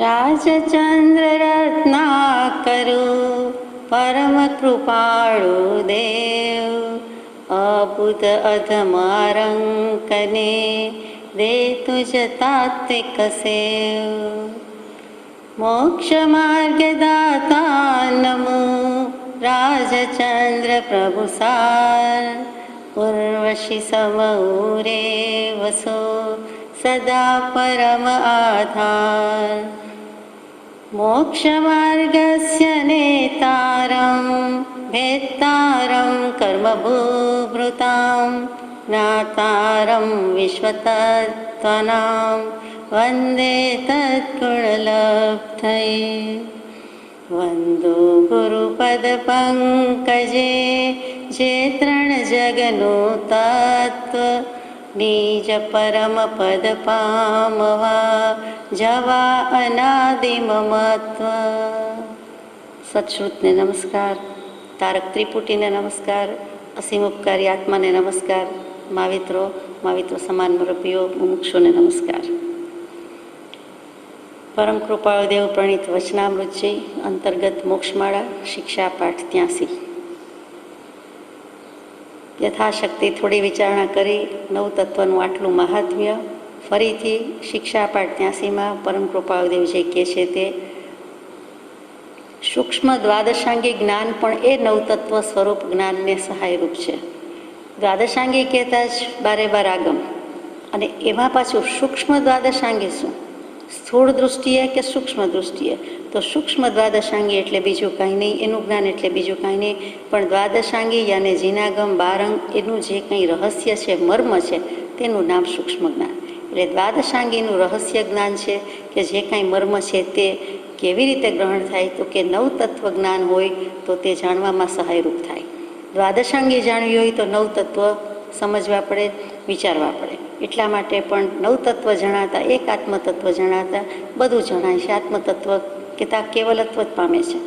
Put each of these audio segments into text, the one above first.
રાજચંદ્ર રત્નાકરુ પરમ કૃપાળુ દેવ, અબુધ અધમારંકને દે તુજ તાત્વિક સેવ. મોક્ષ માર્ગ દાતા નમો રાજચંદ્ર પ્રભુ સાર, ઉર્વશી સમઉરે વસો સદા પરમ આધાર. મોક્ષ માર્ગસ્ય નેતારં ભેત્તારં કર્મભૂભૃતાં, જ્ઞાતારં વિશ્વતત્ત્વાનાં વંદે તત્ગુણલબ્ધયે. વંદો ગુરુપદ પંકજે જે ત્રણ જગનું તત્વ, નિજ પરમ પદ પામવા જવા અનાદિ મમત્વ. સત્શ્રુતને નમસ્કાર, તારક ત્રિપુટીને નમસ્કાર, અસીમ ઉપકારી આત્માને નમસ્કાર, માવિત્રો સમાન મુરબ્બીઓ મુમુક્ષુને નમસ્કાર. પરમ કૃપાળુ દેવ પ્રણીત વચનામૃતજી અંતર્ગત મોક્ષમાળા શિક્ષા પાઠ 83. યથાશક્તિ થોડી વિચારણા કરી નવતત્વનું આટલું મહાત્મ્ય ફરીથી શિક્ષા પાઠ 83માં પરમ કૃપાળુ દેવ જે કહે છે તે સૂક્ષ્મ દ્વાદશાંગી જ્ઞાન પણ એ નવતત્વ સ્વરૂપ જ્ઞાનને સહાયરૂપ છે. દ્વાદશાંગી કહેતા જ બારે બાર આગમ, અને એમાં પાછું સૂક્ષ્મ દ્વાદશાંગી શું? સ્થૂળ દૃષ્ટિએ કે સૂક્ષ્મ દૃષ્ટિએ? તો સૂક્ષ્મ દ્વાદશાંગી એટલે બીજું કાંઈ નહીં, એનું જ્ઞાન એટલે બીજું કાંઈ નહીં, પણ દ્વાદશાંગી યાને જીનાગમ બારંગ એનું જે કંઈ રહસ્ય છે, મર્મ છે, તેનું નામ સૂક્ષ્મ જ્ઞાન. એટલે દ્વાદશાંગીનું રહસ્ય જ્ઞાન છે કે જે કાંઈ મર્મ છે તે કેવી રીતે ગ્રહણ થાય, તો કે નવતત્વ જ્ઞાન હોય તો તે જાણવામાં સહાયરૂપ થાય. દ્વાદશાંગી જાણવી હોય તો નવતત્વ સમજવા પડે, વિચારવા પડે. એટલા માટે પણ નવતત્વ જણાતા, એક આત્મતત્વ જણાતા બધું જણાય છે. આત્મતત્વ કહેતા કેવલત્વ જ પામે છે.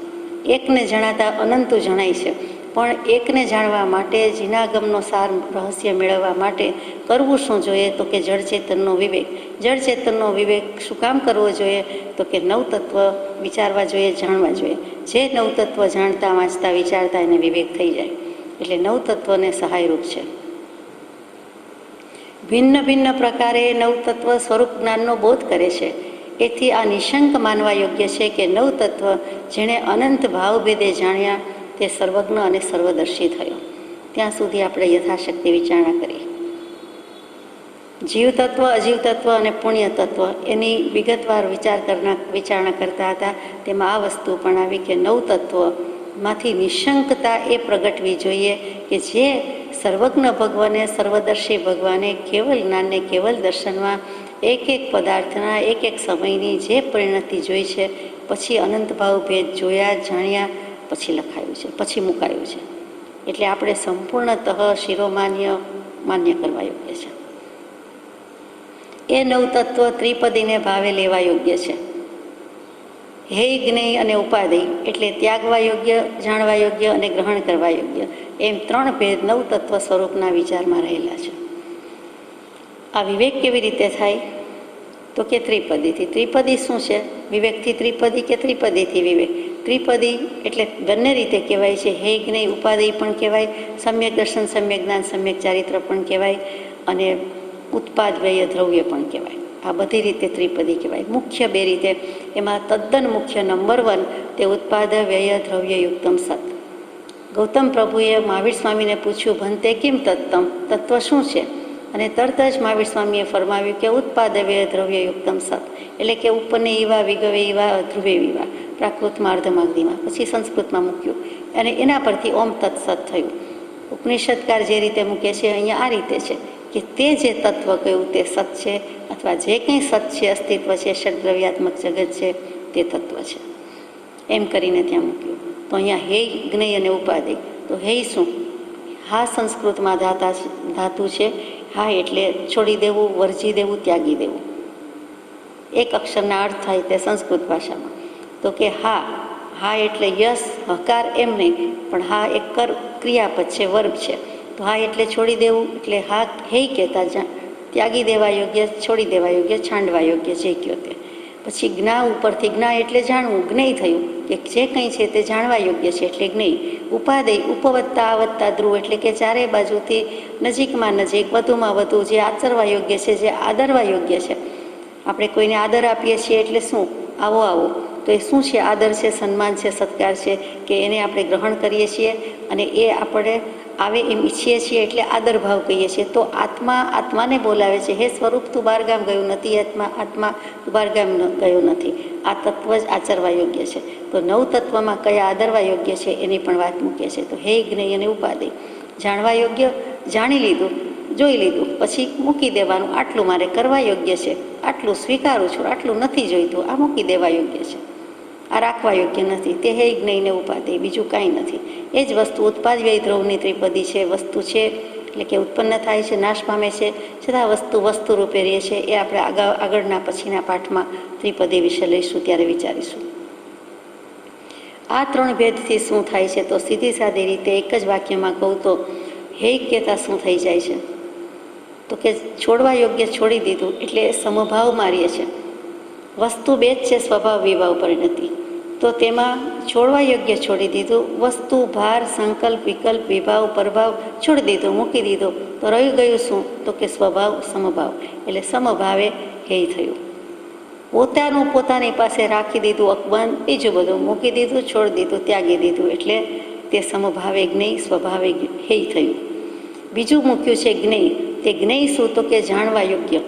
એકને જણાતા અનંતું જણાય છે. પણ એકને જાણવા માટે, જીનાગમનો સાર રહસ્ય મેળવવા માટે કરવું શું જોઈએ? તો કે જળચેતનનો વિવેક. જળચેતનનો વિવેક શું કામ કરવો જોઈએ? તો કે નવતત્વ વિચારવા જોઈએ, જાણવા જોઈએ. જે નવતત્વ જાણતા, વાંચતા, વિચારતા એને વિવેક થઈ જાય. એટલે નવતત્વને સહાયરૂપ છે. ભિન્ન ભિન્ન પ્રકારે નવતત્વ સ્વરૂપ જ્ઞાનનો બોધ કરે છે. એથી આ નિશંક માનવા યોગ્ય છે કે નવતત્વ જેણે અનંત ભાવભેદે જાણ્યા તે સર્વજ્ઞ અને સર્વદર્શી થયો. ત્યાં સુધી આપણે યથાશક્તિ વિચારણા કરીએ. જીવતત્વ, અજીવતત્વ અને પુણ્યતત્વ એની વિગતવાર વિચારણા કરતા હતા. તેમાં આ વસ્તુ પણ આવી કે નવતત્વમાંથી નિશંકતા એ પ્રગટવી જોઈએ કે જે સર્વજ્ઞ ભગવાને, સર્વદર્શી ભગવાને કેવલ જ્ઞાનને, કેવલ દર્શનમાં એક એક પદાર્થના, એક એક સમયની જે પરિણતિ જોઈ છે, પછી અનંત ભાવ ભેદ જોયા, જાણ્યા, પછી લખાયું છે, પછી મુકાયું છે. એટલે આપણે સંપૂર્ણતઃ શિરોમાન્ય માન્ય કરવા યોગ્ય છે. એ નવતત્વ ત્રિપદીને ભાવે લેવા યોગ્ય છે. હૈ, જ્ઞેય અને ઉપાદેય એટલે ત્યાગવા યોગ્ય, જાણવા યોગ્ય અને ગ્રહણ કરવા યોગ્ય, એમ ત્રણ ભેદ નવતત્વ સ્વરૂપના વિચારમાં રહેલા છે. આ વિવેક કેવી રીતે થાય? તો કે ત્રિપદીથી. ત્રિપદી શું છે? વિવેકથી ત્રિપદી કે ત્રિપદીથી વિવેક? ત્રિપદી એટલે બંને રીતે કહેવાય છે. હૈ, જ્ઞેય, ઉપાદેય પણ કહેવાય, સમ્યક દર્શન, સમ્યક જ્ઞાન, સમ્યક ચારિત્ર પણ કહેવાય, અને ઉત્પાદ વ્યય દ્રવ્ય પણ કહેવાય. આ બધી રીતે ત્રિપદી કહેવાય. મુખ્ય બે રીતે, એમાં તદ્દન મુખ્ય નંબર 1 તે ઉત્પાદ વ્યય દ્રવ્ય યુક્તમ સત. ગૌતમ પ્રભુએ મહાવીર સ્વામીને પૂછ્યું, ભંતે કિમ તત્તમ, તત્વ શું છે? અને તરત જ મહાવીર સ્વામીએ ફરમાવ્યું કે ઉત્પાદ વ્યય દ્રવ્ય યુક્તમ સત, એટલે કે ઉપને ઈવા, વિગવે ઈવા, ધ્રુવે વિવા, પ્રાકૃતમાં અર્ધમાગધીમાં, પછી સંસ્કૃતમાં મૂક્યું અને એના પરથી ઓમ તત્સત થયું. ઉપનિષદકાર જે રીતે મૂકે છે અહીંયા આ રીતે છે કે તે જે તત્વ કહ્યું તે સત છે, અથવા જે કંઈ સત છે, અસ્તિત્વ છે, ષડદ્રવ્યાત્મક જગત છે, તે તત્વ છે, એમ કરીને ત્યાં મૂક્યું. તો અહીંયા હૈ, જ્ઞેય અને ઉપાધિ. તો હૈ શું? હા સંસ્કૃતમાં ધાતુ છે. હા એટલે છોડી દેવું, વર્જી દેવું, ત્યાગી દેવું. એક અક્ષરના અર્થ થાય તે સંસ્કૃત ભાષામાં. તો કે હા, હા એટલે યસ, હકાર એમ નહીં, પણ હા એક ક્રિયાપદ છે, વર્બ છે. તો હા એટલે છોડી દેવું, એટલે હા હૈ કહેતા ત્યાગી દેવા યોગ્ય, છોડી દેવા યોગ્ય, છાંડવા યોગ્ય, જે કયો તે. પછી જ્ઞા ઉપરથી જ્ઞા એટલે જાણવું, જ્ઞેય થયું કે જે કંઈ છે તે જાણવા યોગ્ય છે એટલે જ્ઞેય. ઉપાદેય ઉપવત્તા આવત્તા ધ્રુવ એટલે કે ચારે બાજુથી નજીકમાં નજીક, વધુમાં વધુ જે આચરવા યોગ્ય છે, જે આદરવા યોગ્ય છે. આપણે કોઈને આદર આપીએ છીએ એટલે શું? આવો આવો, તો એ શું છે? આદર છે, સન્માન છે, સત્કાર છે, કે એને આપણે ગ્રહણ કરીએ છીએ અને એ આપણે આવે એમ ઈચ્છીએ છીએ એટલે આદર ભાવ કહીએ છીએ. તો આત્મા આત્માને બોલાવે છે, હે સ્વરૂપ તું બહારગામ ગયું નથી, આત્મા તું બહારગામ ગયો નથી. આ તત્વ જ આચરવા યોગ્ય છે. તો નવ તત્વમાં કયા આદરવા યોગ્ય છે એની પણ વાત મૂકે છે. તો હે જ્ઞેય અને ઉપાદેય, જાણવા યોગ્ય જાણી લીધું, જોઈ લીધું, પછી મૂકી દેવાનું. આટલું મારે કરવા યોગ્ય છે, આટલું સ્વીકારું છું, આટલું નથી જોઈતું, આ મૂકી દેવા યોગ્ય છે, આ રાખવા યોગ્ય નથી. તે હે જ્ઞેયને ઉપાદેય, બીજું કાંઈ નથી. એ જ વસ્તુ ઉત્પાદ વ્યય દ્રવની ત્રિપદી છે. વસ્તુ છે એટલે કે ઉત્પન્ન થાય છે, નાશ પામે છે, છતાં વસ્તુ રૂપે રહે છે. એ આપણે આગળના પછીના પાઠમાં ત્રિપદી વિશે લઈશું, ત્યારે વિચારીશું. આ ત્રણ ભેદથી શું થાય છે? તો સીધી સાદી રીતે એક જ વાક્યમાં કહું તો હે કહેતા શું થઈ જાય છે? તો કે છોડવા યોગ્ય છોડી દીધું એટલે સમભાવ મારીએ છે. વસ્તુ બે જ છે, સ્વભાવ વિભાવ પરિણતિ. તો તેમાં છોડવા યોગ્ય છોડી દીધું. વસ્તુ ભાર સંકલ્પ વિકલ્પ વિભાવ પ્રભાવ છોડી દીધો, મૂકી દીધો. તો રહી ગયું શું? તો કે સ્વભાવ સમભાવ. એટલે સમભાવે હે થયું. પોતાનું પોતાની પાસે રાખી દીધું અકબંધ, બીજું બધું મૂકી દીધું, છોડી દીધું, ત્યાગી દીધું. એટલે તે સમભાવે જ્ઞેય, સ્વભાવે હે થયું. બીજું મૂક્યું છે જ્ઞેય. તે જ્ઞેય શું? તો કે જાણવા યોગ્ય.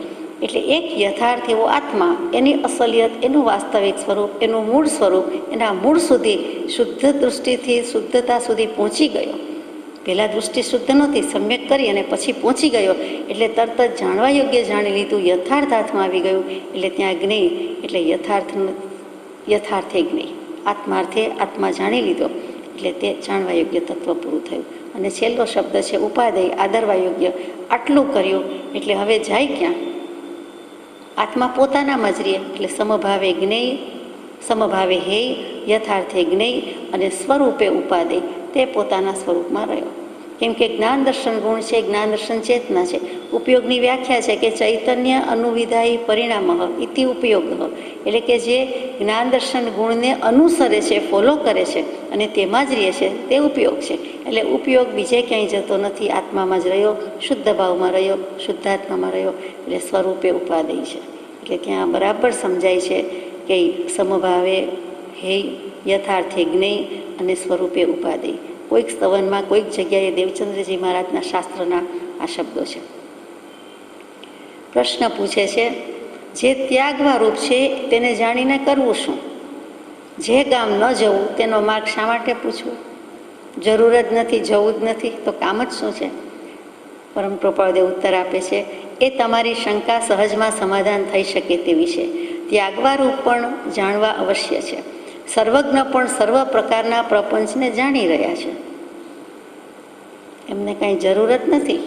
એટલે એક યથાર્થ એવો આત્મા, એની અસલિયત, એનું વાસ્તવિક સ્વરૂપ, એનું મૂળ સ્વરૂપ, એના મૂળ સુધી શુદ્ધ દૃષ્ટિથી શુદ્ધતા સુધી પહોંચી ગયો. પહેલાં દૃષ્ટિ શુદ્ધ નહોતી, સમ્યક કરી અને પછી પહોંચી ગયો એટલે તરત જ જાણવા યોગ્ય જાણી લીધું, યથાર્થ હાથમાં આવી ગયું. એટલે ત્યાં જ્ઞેય એટલે યથાર્થે જ્ઞેય, આત્માર્થે આત્મા જાણી લીધો એટલે તે જાણવા યોગ્ય તત્વ પૂરું થયું. અને છેલ્લો શબ્દ છે ઉપાદેય, આદરવા યોગ્ય. આટલું કર્યું એટલે હવે જાય ક્યાં? આત્મા પોતાનામાં જ રહે. એટલે સમભાવે જ્ઞેય, સમભાવે હે, યથાર્થે જ્ઞેય અને સ્વરૂપે ઉપાદેય, તે પોતાના સ્વરૂપમાં રહ્યો. કેમ કે જ્ઞાન દર્શન ગુણ છે, જ્ઞાન દર્શન ચેતના છે. ઉપયોગની વ્યાખ્યા છે કે ચૈતન્ય અનુવિધાયી પરિણામ ઇતિ ઉપયોગ. એટલે કે જે જ્ઞાન દર્શન ગુણને અનુસરે છે, ફોલો કરે છે અને તેમાં જ રહે છે, તે ઉપયોગ છે. એટલે ઉપયોગ બીજે ક્યાંય જતો નથી, આત્મામાં જ રહ્યો, શુદ્ધ ભાવમાં રહ્યો, શુદ્ધાત્મામાં રહ્યો. એટલે સ્વરૂપે ઉપાદેય છે. એટલે ત્યાં બરાબર સમજાય છે કે સમભાવે હે, યથાર્થે જ્ઞેય અને સ્વરૂપે ઉપાદેય. કોઈક સ્તવનમાં કોઈક જગ્યાએ દેવચંદ્રજી મહારાજના શાસ્ત્રના આ શબ્દો છે. પ્રશ્ન પૂછે છે, જે ત્યાગવા રૂપ છે તેને જાણીને કરવું શું? જે ગામ ન જવું તેનો માર્ગ શા માટે પૂછવું? જરૂર જ નથી, જવું જ નથી, તો કામ જ શું છે? પરમ કૃપાળદેવ ઉત્તર આપે છે, એ તમારી શંકા સહજમાં સમાધાન થઈ શકે તેવી છે. ત્યાગવા રૂપ પણ જાણવા અવશ્ય છે. સર્વજ્ઞ પણ સર્વ પ્રકારના પ્રપંચને જાણી રહ્યા છે. એમને કાંઈ જરૂર જ નથી,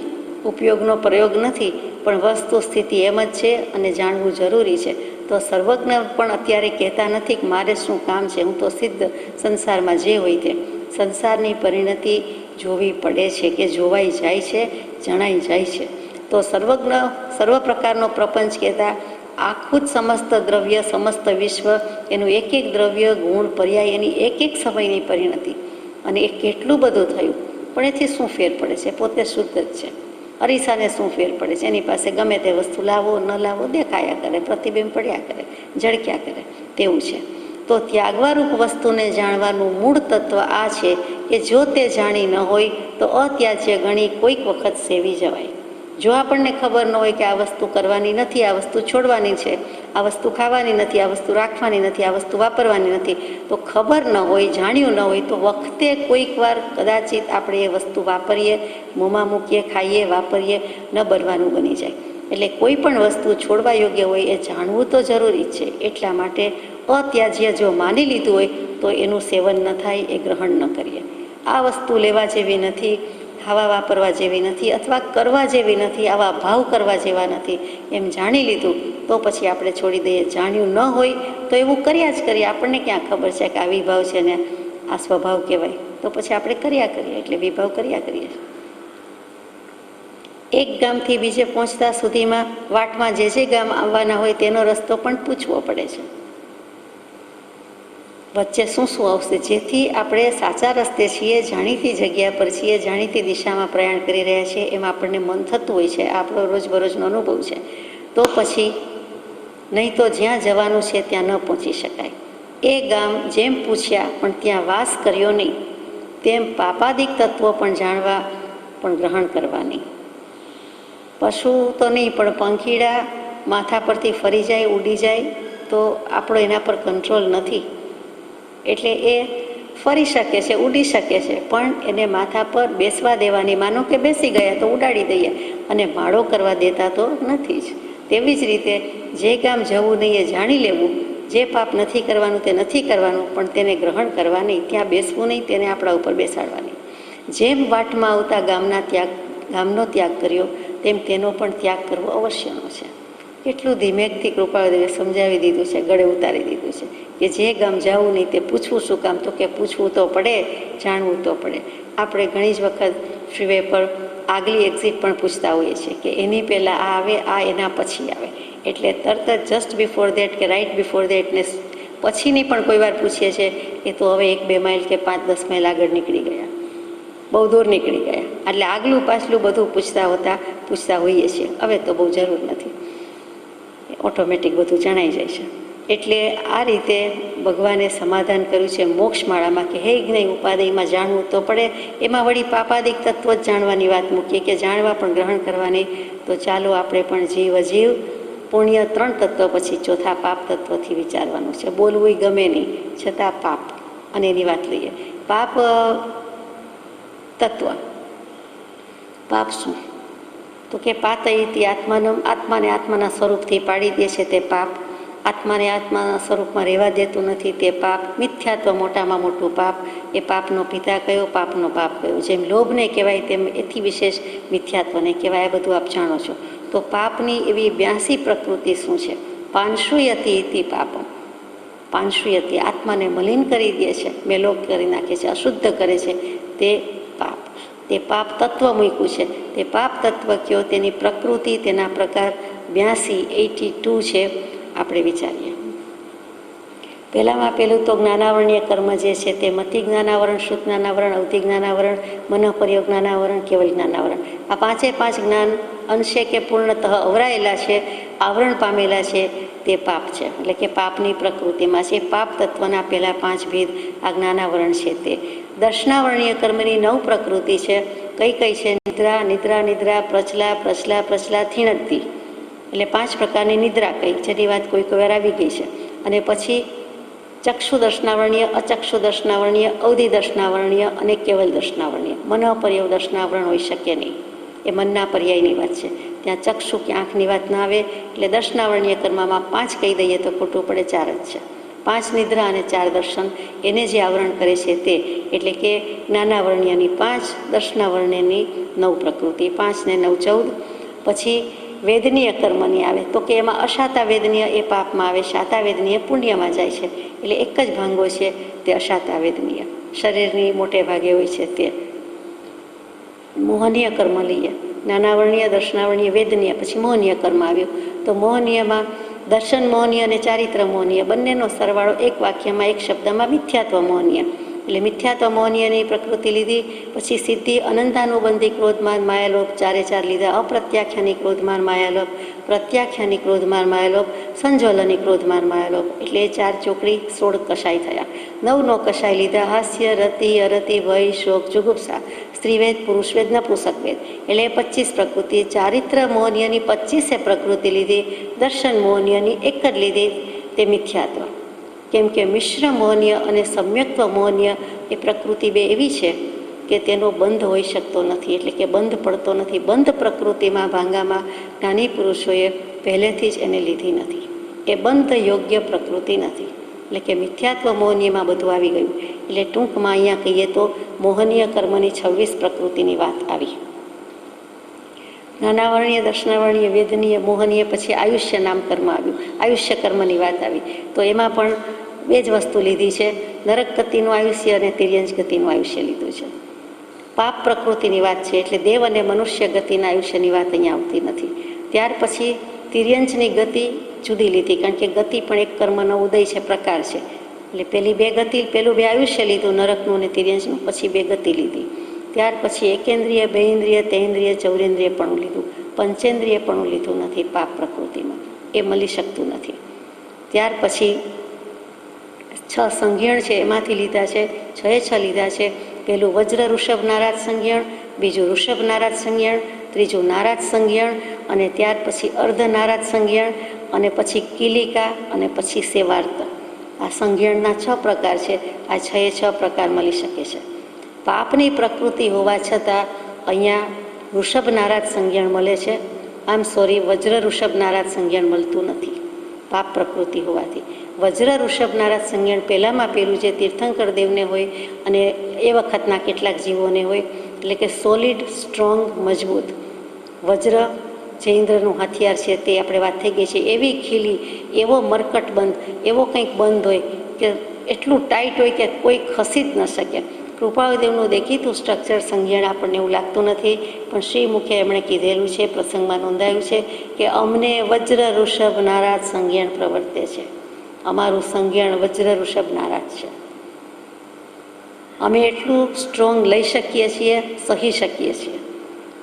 ઉપયોગનો પ્રયોગ નથી, પણ વસ્તુ સ્થિતિ એમ જ છે અને જાણવું જરૂરી છે. તો સર્વજ્ઞ પણ અત્યારે કહેતા નથી કે મારે શું કામ છે, હું તો સિદ્ધ સંસારમાં જે હોય તે. સંસારની પરિણતિ જોવી પડે છે કે જોવાઈ જાય છે, જણાઈ જાય છે. તો સર્વજ્ઞ સર્વ પ્રકારનો પ્રપંચ કહેતા આખું જ સમસ્ત દ્રવ્ય, સમસ્ત વિશ્વ, એનું એક એક દ્રવ્ય, ગુણ, પર્યાય, એની એક એક સમયની પરિણતિ. અને એ કેટલું બધું થયું, પણ એથી શું ફેર પડે છે? પોતે શુદ્ધ જ છે. અરીસાને શું ફેર પડે છે? એની પાસે ગમે તે વસ્તુ લાવો ન લાવો દેખાયા કરે, પ્રતિબિંબ પડ્યા કરે, ઝળક્યા કરે, તેવું છે. તો ત્યાગવારૂપ વસ્તુને જાણવાનું મૂળ તત્વ આ છે કે જો તે જાણી ન હોય તો અત્યાજ્ય ગણી કોઈક વખત સેવી જવાય. જો આપણને ખબર ન હોય કે આ વસ્તુ કરવાની નથી, આ વસ્તુ છોડવાની છે, આ વસ્તુ ખાવાની નથી, આ વસ્તુ રાખવાની નથી, આ વસ્તુ વાપરવાની નથી, તો ખબર ન હોય, જાણ્યું ન હોય તો વખતે કોઈક વાર કદાચિત આપણે એ વસ્તુ વાપરીએ, મોંમાં મૂકીએ, ખાઈએ, વાપરીએ, ન બનવાનું બની જાય. એટલે કોઈ પણ વસ્તુ છોડવા યોગ્ય હોય એ જાણવું તો જરૂરી જ છે. એટલા માટે અત્યાજ્ય જો માની લીધું હોય તો એનું સેવન ન થાય, એ ગ્રહણ ન કરીએ. આ વસ્તુ લેવા જેવી નથી, ખાવા વાપરવા જેવી નથી, અથવા કરવા જેવી નથી, આવા ભાવ કરવા જેવા નથી, એમ જાણી લીધું તો પછી આપણે છોડી દઈએ. જાણ્યું ન હોય તો એવું કર્યા જ કરીએ. આપણને ક્યાં ખબર છે કે આ વિભાવ છે ને આ સ્વભાવ કહેવાય, તો પછી આપણે કર્યા કરીએ, એટલે વિભાવ કર્યા કરીએ. એક ગામથી બીજે પહોંચતા સુધીમાં વાટમાં જે ગામ આવવાના હોય તેનો રસ્તો પણ પૂછવો પડે છે. વચ્ચે શું શું આવશે, જેથી આપણે સાચા રસ્તે છીએ, જાણીતી જગ્યા પર છીએ, જાણીતી દિશામાં પ્રયાણ કરી રહ્યા છીએ એમાં આપણને મન થતું હોય છે, આપણો રોજબરોજનો અનુભવ છે. તો પછી નહીં તો જ્યાં જવાનું છે ત્યાં ન પહોંચી શકાય. એ ગામ જેમ પૂછ્યા પણ ત્યાં વાસ કર્યો નહીં, તેમ પાપાદિક તત્વો પણ જાણવા પણ ગ્રહણ કરવા નહીં. પશુ તો નહીં પણ પંખીડા માથા પરથી ફરી જાય, ઉડી જાય તો આપણો એના પર કંટ્રોલ નથી. એટલે એ ફરી શકે છે, ઉડી શકે છે, પણ એને માથા પર બેસવા દેવાની. માનો કે બેસી ગયા તો ઉડાડી દઈએ, અને માળો કરવા દેતા તો નથી જ. તેવી જ રીતે જે ગામ જવું નહીં એ જાણી લેવું, જે પાપ નથી કરવાનું તે નથી કરવાનું, પણ તેને ગ્રહણ કરવા નહીં, ત્યાં બેસવું નહીં, તેને આપણા ઉપર બેસાડવા નહીં. જેમ વાટમાં આવતા ગામનો ત્યાગ કર્યો, તેમ તેનો પણ ત્યાગ કરવો અવશ્યનો છે. કેટલું ધીમેકથી કૃપાળુદેવે સમજાવી દીધું છે, ગળે ઉતારી દીધું છે કે જે ગામ જવું નહીં તે પૂછવું શું કામ, તો કે પૂછવું તો પડે, જાણવું તો પડે. આપણે ઘણી જ વખત ફ્રીવે પર આગલી એક્ઝિટ પણ પૂછતા હોઈએ છીએ કે એની પહેલાં આ આવે, આ એના પછી આવે. એટલે તરત જ જસ્ટ બિફોર દેટ કે રાઇટ બિફોર દેટ ને પછીની પણ કોઈ વાર પૂછીએ છીએ કે તો હવે 1-2 માઇલ કે 5-10 માઇલ આગળ નીકળી ગયા, બહુ દૂર નીકળી ગયા. એટલે આગલું પાછલું બધું પૂછતા હોઈએ છીએ. હવે તો બહુ જરૂર નથી, ઓટોમેટિક બધું જણાઈ જાય છે. એટલે આ રીતે ભગવાને સમાધાન કર્યું છે મોક્ષમાળામાં કે હે જ્ઞેય ઉપાદેયમાં જાણવું તો પડે. એમાં વળી પાપાદિક તત્વ જ જાણવાની વાત મૂકીએ કે જાણવા પણ ગ્રહણ કરવાની. તો ચાલો આપણે પણ જીવ અજીવ પુણ્ય 3 તત્વ પછી ચોથા પાપ તત્વથી વિચારવાનું છે. બોલવું ગમે નહીં છતાં પાપ, અને એની વાત લઈએ. પાપ તત્વ, પાપ શું? તો કે પાતયિતિ આત્માને આત્માના સ્વરૂપથી પાડી દે છે તે પાપ. આત્માને આત્માના સ્વરૂપમાં રહેવા દેતું નથી તે પાપ. મિથ્યાત્વ મોટામાં મોટું પાપ. એ પાપનો પિતા કયો, પાપનો પાપ કયો. જેમ લોભને કહેવાય તેમ એથી વિશેષ મિથ્યાત્વને કહેવાય. આ બધું આપ જાણો છો. તો પાપની એવી 82 પ્રકૃતિ શું છે? પાંશુયતિ ઇતિ પાપમ. પાંશુયતિ આત્માને મલિન કરી દે છે, મેલો કરી નાખે છે, અશુદ્ધ કરે છે, તે પાપ. તે પાપ તત્વ મૂક્યું છે. તે પાપ તત્વ કયો, તેની પ્રકૃતિ, તેના પ્રકાર 82 છે. આપણે વિચારીએ. પહેલું તો જ્ઞાનાવરણીય કર્મ જે છે તે મતિ જ્ઞાનાવરણ, શુદ્ધ જ્ઞાનાવરણ, અવધિ જ્ઞાનાવરણ, મનઃપર્યોગ જ્ઞાનાવરણ, કેવલ જ્ઞાનાવરણ. આ 5 જ્ઞાન અંશે કે પૂર્ણતઃ અવરાયેલા છે, આવરણ પામેલા છે, તે પાપ છે. એટલે કે પાપની પ્રકૃતિમાં છે. પાપ તત્વના પહેલા 5 ભેદ આ જ્ઞાનાવરણ છે. તે દર્શનાવરણીય કર્મની 9 પ્રકૃતિ છે. કઈ છે? નિદ્રા, નિદ્રા, નિદ્રા, પ્રચલા, પ્રચલા, પ્રચલા, થીણતી. એટલે 5 પ્રકારની નિદ્રા કઈ, જેની વાત કોઈ વાર આવી ગઈ છે. અને પછી ચક્ષુ દર્શનાવરણીય, અચક્ષુ દર્શનાવરણીય, અવધિ દર્શનાવરણીય અને કેવલ દર્શનાવરણીય. મનઃપર્યોગ દર્શનાવરણ હોઈ શકે નહીં, એ મનના પર્યાયની વાત છે. ત્યાં ચક્ષુ કે આંખની વાત ના આવે. એટલે દર્શનાવરણીય કર્મમાં 5 કહી દઈએ તો ખોટું પડે, 4 જ છે. 5 નિદ્રા અને 4 દર્શન, એને જે આવરણ કરે છે તે. એટલે કે જ્ઞાનાવરણીયની 5, દર્શનાવરણીયની 9 પ્રકૃતિ, 5 ને 9 14. પછી વેદનીય કર્મની આવે તો કે એમાં અશાતા વેદનીય એ પાપમાં આવે, શાતા વેદનીય પુણ્યમાં જાય છે. એટલે એક જ ભાંગો છે તે અશાતા વેદનીય, શરીરની મોટે ભાગે હોય છે તે. મોહનીય કર્મ લઈએ, જ્ઞાનાવરણીય, દર્શનાવરણીય, વેદનીય, પછી મોહનીય કર્મ આવ્યું. તો મોહનીયમાં દર્શન મોહનીય અને ચારિત્ર મોહનીય બંનેનો સરવાળો એક વાક્યમાં, એક શબ્દમાં મિથ્યાત્વ મોહનીય. એટલે મિથ્યાત્વ મોહનીયની પ્રકૃતિ લીધી. પછી સિદ્ધિ અનંતાનુબંધી ક્રોધમાન માયાલોપ 4 લીધા. અપ્રત્યાખ્યાની ક્રોધમાન માયાલોપ, પ્રત્યાખ્યાની ક્રોધમાન માયાલોપ, સંજ્વલની ક્રોધમાન માયાલોપ. એટલે 4 ચોકડી 16 કષાય થયા. 9નો કષાય લીધા. હાસ્ય, રતિ, અરતિ, ભય, શોક, જુગુપ્સા, સ્ત્રીવેદ, પુરુષવેદ, નપુંસકવેદ. એટલે 25 પ્રકૃતિ. ચારિત્ર મોહનીયની 25 પ્રકૃતિ લીધી. દર્શન મોહનીયની 1 જ લીધી, તે મિથ્યાત્વ. કેમ કે મિશ્ર મોહનીય અને સમ્યક્ત્વ મોહનીય એ પ્રકૃતિ 2 એવી છે કે તેનો બંધ હોઈ શકતો નથી. એટલે કે બંધ પડતો નથી. બંધ પ્રકૃતિમાં ભાંગામાં જ્ઞાની પુરુષોએ પહેલેથી જ એને લીધી નથી. એ બંધ યોગ્ય પ્રકૃતિ નથી. એટલે કે મિથ્યાત્વ મોહનીયમાં બધું આવી ગયું. એટલે ટૂંકમાં અહીંયા કહીએ તો મોહનીય કર્મની 26 પ્રકૃતિની વાત આવી. જ્ઞાનાવરણીય, દર્શનાવરણીય, વેદનીય, મોહનીય, પછી આયુષ્ય નામ કર્મ આવ્યું. આયુષ્ય કર્મની વાત આવી. તો એમાં પણ 2 જ વસ્તુ લીધી છે, નરક ગતિનું આયુષ્ય અને તિર્યંજ ગતિનું આયુષ્ય લીધું છે. પાપ પ્રકૃતિની વાત છે. એટલે દેવ અને મનુષ્ય ગતિના આયુષ્યની વાત અહીંયા આવતી નથી. ત્યાર પછી તિર્યંજની ગતિ જુદી લીધી, કારણ કે ગતિ પણ એક કર્મનો ઉદય છે, પ્રકાર છે. એટલે પેલી 2 ગતિ, પેલું 2 આયુષ્ય લીધું નરકનું અને તિર્યંશનું, પછી 2 ગતિ લીધી. ત્યાર પછી એકેન્દ્રિય, 2 ઇન્દ્રિય, 3 ઇન્દ્રિય, 4 ઇન્દ્રિય પણ લીધું. પંચેન્દ્રિય પણ લીધું નથી પાપ પ્રકૃતિમાં, એ મળી શકતું નથી. ત્યાર પછી 6 સંઘિયણ છે એમાંથી લીધા છે, 6 લીધા છે. પેલું વજ્ર ઋષભ નારાજ સંઘિયણ, બીજું ઋષભ નારાજ સંઘિયણ, ત્રીજું નારાજ સંઘિયણ, અને ત્યાર પછી અર્ધ નારાજ સંઘિયણ, અને પછી કિલિકા, અને પછી સેવાર્થ. આ સંઘિયણના 6 પ્રકાર છે. આ 6 પ્રકાર મળી શકે છે. પાપની પ્રકૃતિ હોવા છતાં અહીંયા ઋષભ નારાજ સંજ્ઞાન મળે છે. વજ્ર ઋષભ નારાજ સંજ્ઞાન મળતું નથી પાપ પ્રકૃતિ હોવાથી. વજ્ર ઋષભ નારાજ સંજ્ઞાન પહેલાંમાં પેલું જે તીર્થંકર દેવને હોય અને એ વખતના કેટલાક જીવોને હોય, એટલે કે સોલિડ, સ્ટ્રોંગ, મજબૂત. વજ્ર જે ઇન્દ્રનું હથિયાર છે તે આપણે વાત થઈ ગઈ છે, એવી ખીલી, એવો મરકટ બંધ, એવો કંઈક બંધ હોય કે એટલું ટાઈટ હોય કે કોઈ ખસી જ ન શકે. કૃપાળુદેવનું દેખીતું સ્ટ્રક્ચર સંજ્ઞાન આપણને એવું લાગતું નથી, પણ શ્રી મુખે એમણે કીધેલું છે, પ્રસંગમાં નોંધાયું છે કે અમને વજ્ર ઋષભ નારાજ સંજ્ઞાન પ્રવર્તે છે. અમારું સંજ્ઞાન વજ્ર ષભ નારાજ છે. અમે એટલું સ્ટ્રોંગ લઈ શકીએ છીએ, સહી શકીએ છીએ.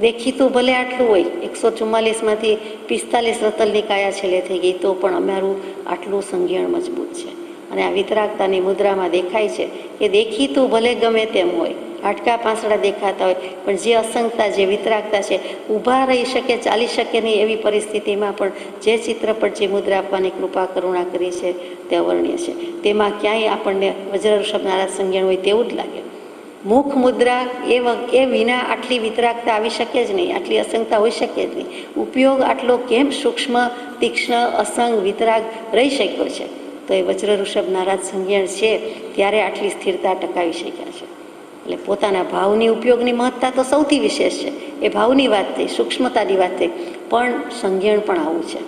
દેખીતું ભલે આટલું હોય, 144માંથી 45 રતલની કાયા છેલ્લે થઈ ગઈ, તો પણ અમારું આટલું સંજ્ઞાન મજબૂત છે. અને આ વિતરાગતાની મુદ્રામાં દેખાય છે કે દેખીતું ભલે ગમે તેમ હોય, હાડકા પાંસડા દેખાતા હોય, પણ જે અસંગતા, જે વિતરાગતા છે, ઊભા રહી શકે, ચાલી શકે નહીં એવી પરિસ્થિતિમાં પણ જે ચિત્રપટ, જે મુદ્રા આપવાની કૃપા કરુણા કરી છે તે અવર્ણ્ય છે. તેમાં ક્યાંય આપણને વજ્ર ઋષભ નારાજ સંજ્ઞાન હોય તેવું જ લાગે. મુખ મુદ્રા એ વિના આટલી વિતરાગતા આવી શકે જ નહીં, આટલી અસંગતા હોઈ શકે જ નહીં. ઉપયોગ આટલો કેમ સૂક્ષ્મ, તીક્ષ્ણ, અસંગ, વિતરાગ રહી શક્યો છે? તો એ વજ્ર ઋષભ નારાજ સંજ્ઞાન છે ત્યારે આટલી સ્થિરતા ટકાવી શક્યા છે. એટલે પોતાના ભાવની ઉપયોગની મહત્તા તો સૌથી વિશેષ છે. એ ભાવની વાત થઈ, સૂક્ષ્મતાની વાત થઈ, પણ સંજ્ઞાન પણ આવું છે.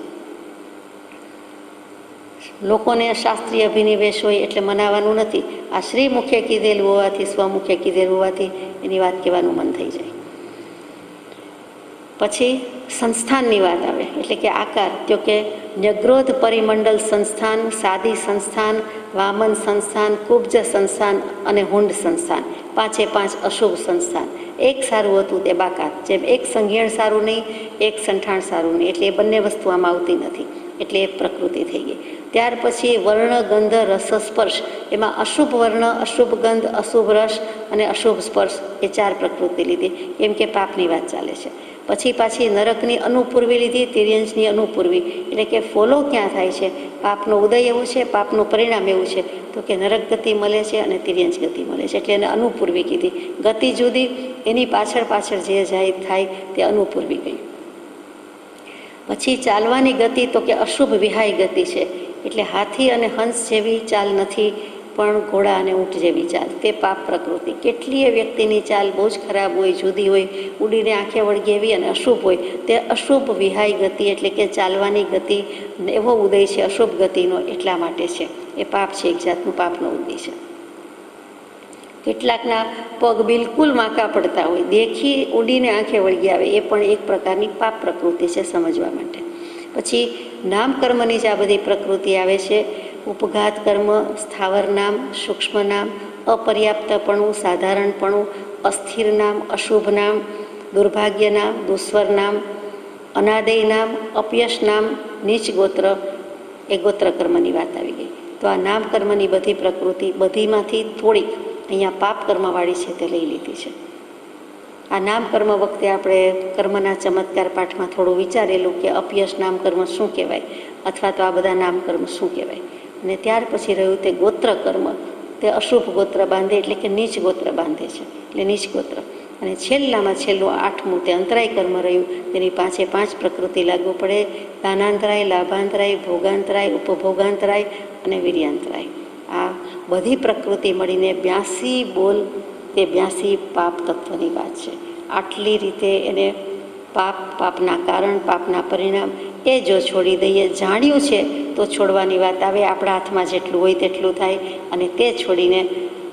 લોકોને શાસ્ત્રીય અભિનિવેશ હોય એટલે મનાવાનું નથી. આ શ્રી મુખે કીધેલું હોવાથી, સ્વમુખે કીધેલું હોવાથી એની વાત કહેવાનું મન થઈ જાય. પછી સંસ્થાનની વાત આવે, એટલે કે આકાર. તો કે ન્યગ્રોધ પરિમંડલ સંસ્થાન, સાદી સંસ્થાન, વામન સંસ્થાન, કુબ્જ સંસ્થાન અને હુંડ સંસ્થાન. 5 અશુભ સંસ્થાન. એક સારું હતું તે બાકાત. જેમ એક સંઘેણ સારું નહીં, એક સંઠાણ સારું નહીં, એટલે એ બંને વસ્તુ આમાં આવતી નથી, એટલે એ પ્રકૃતિ થઈ ગઈ. ત્યાર પછી વર્ણ, ગંધ, રસ, સ્પર્શ. એમાં અશુભ વર્ણ, અશુભ ગંધ, અશુભ રસ અને અશુભ સ્પર્શ, એ 4 પ્રકૃતિ લીધી, કેમ કે પાપની વાત ચાલે છે. પછી પાછી નરકની અનુપૂર્વી લીધી, તિર્યંશની અનુપૂર્વી, એટલે કે ફોલો ક્યાં થાય છે? પાપનો ઉદય એવું છે, પાપનું પરિણામ એવું છે, તો કે નરક ગતિ મળે છે અને તિર્યંશ ગતિ મળે છે, એટલે એને અનુપૂર્વી કીધી. ગતિ જુદી, એની પાછળ જે જાય થાય તે અનુપૂર્વી ગઈ. પછી ચાલવાની ગતિ, તો કે અશુભ વિહાય ગતિ છે, એટલે હાથી અને હંસ જેવી ચાલ નથી, પણ ઘોડા અને ઊંટ જેવી ચાલ, તે પાપ પ્રકૃતિ. કેટલીય વ્યક્તિની ચાલ બહુ જ ખરાબ હોય, જુદી હોય, ઉડીને આંખે વળગે એવી અને અશુભ હોય, તે અશુભ વિહાય ગતિ, એટલે કે ચાલવાની ગતિ એવો ઉદય છે અશુભ ગતિનો, એટલા માટે છે. એ પાપ છે, એક જાતનું પાપનો ઉદય છે. કેટલાકના પગ બિલકુલ વાંકા પડતા હોય, દેખી ઉડીને આંખે વળગી આવે, એ પણ એક પ્રકારની પાપ પ્રકૃતિ છે, સમજવા માટે. પછી નામ કર્મની જ આ બધી પ્રકૃતિ આવે છે. ઉપઘાત કર્મ, સ્થાવર નામ, સૂક્ષ્મ નામ, અપર્યાપ્તપણું, સાધારણપણું, અસ્થિર નામ, અશુભ નામ, દુર્ભાગ્ય નામ, દુસ્વર નામ, અનાદય નામ, અપયશ નામ, નીચ ગોત્ર, એ ગોત્ર કર્મની વાત આવી ગઈ. તો આ નામ કર્મની બધી પ્રકૃતિ, બધીમાંથી થોડીક અહીંયા પાપ કર્મવાળી છે તે લઈ લીધી છે. આ નામ કર્મ વખતે આપણે કર્મના ચમત્કાર પાઠમાં થોડું વિચારેલું કે અપયશ નામ કર્મ શું કહેવાય, અથવા તો આ બધા નામ કર્મ શું કહેવાય. અને ત્યાર પછી રહ્યું તે ગોત્ર કર્મ, તે અશુભ ગોત્ર બાંધે, એટલે કે નીચ ગોત્ર બાંધે છે, એટલે નીચ ગોત્ર. અને છેલ્લામાં છેલ્લું 8મું તે અંતરાય કર્મ રહ્યું, તેની 5 પ્રકૃતિ લાગુ પડે. દાનાંતરાય, લાભાંતરાય, ભોગાંતરાય, ઉપભોગાંતરાય અને વીર્યાંતરાય. આ બધી પ્રકૃતિ મળીને 82 બોલ, તે 82 પાપ તત્વની વાત છે. આટલી રીતે એને પાપના કારણ, પાપના પરિણામ, એ જો છોડી દઈએ, જાણ્યું છે તો છોડવાની વાત આવે. આપણા હાથમાં જેટલું હોય તેટલું થાય, અને તે છોડીને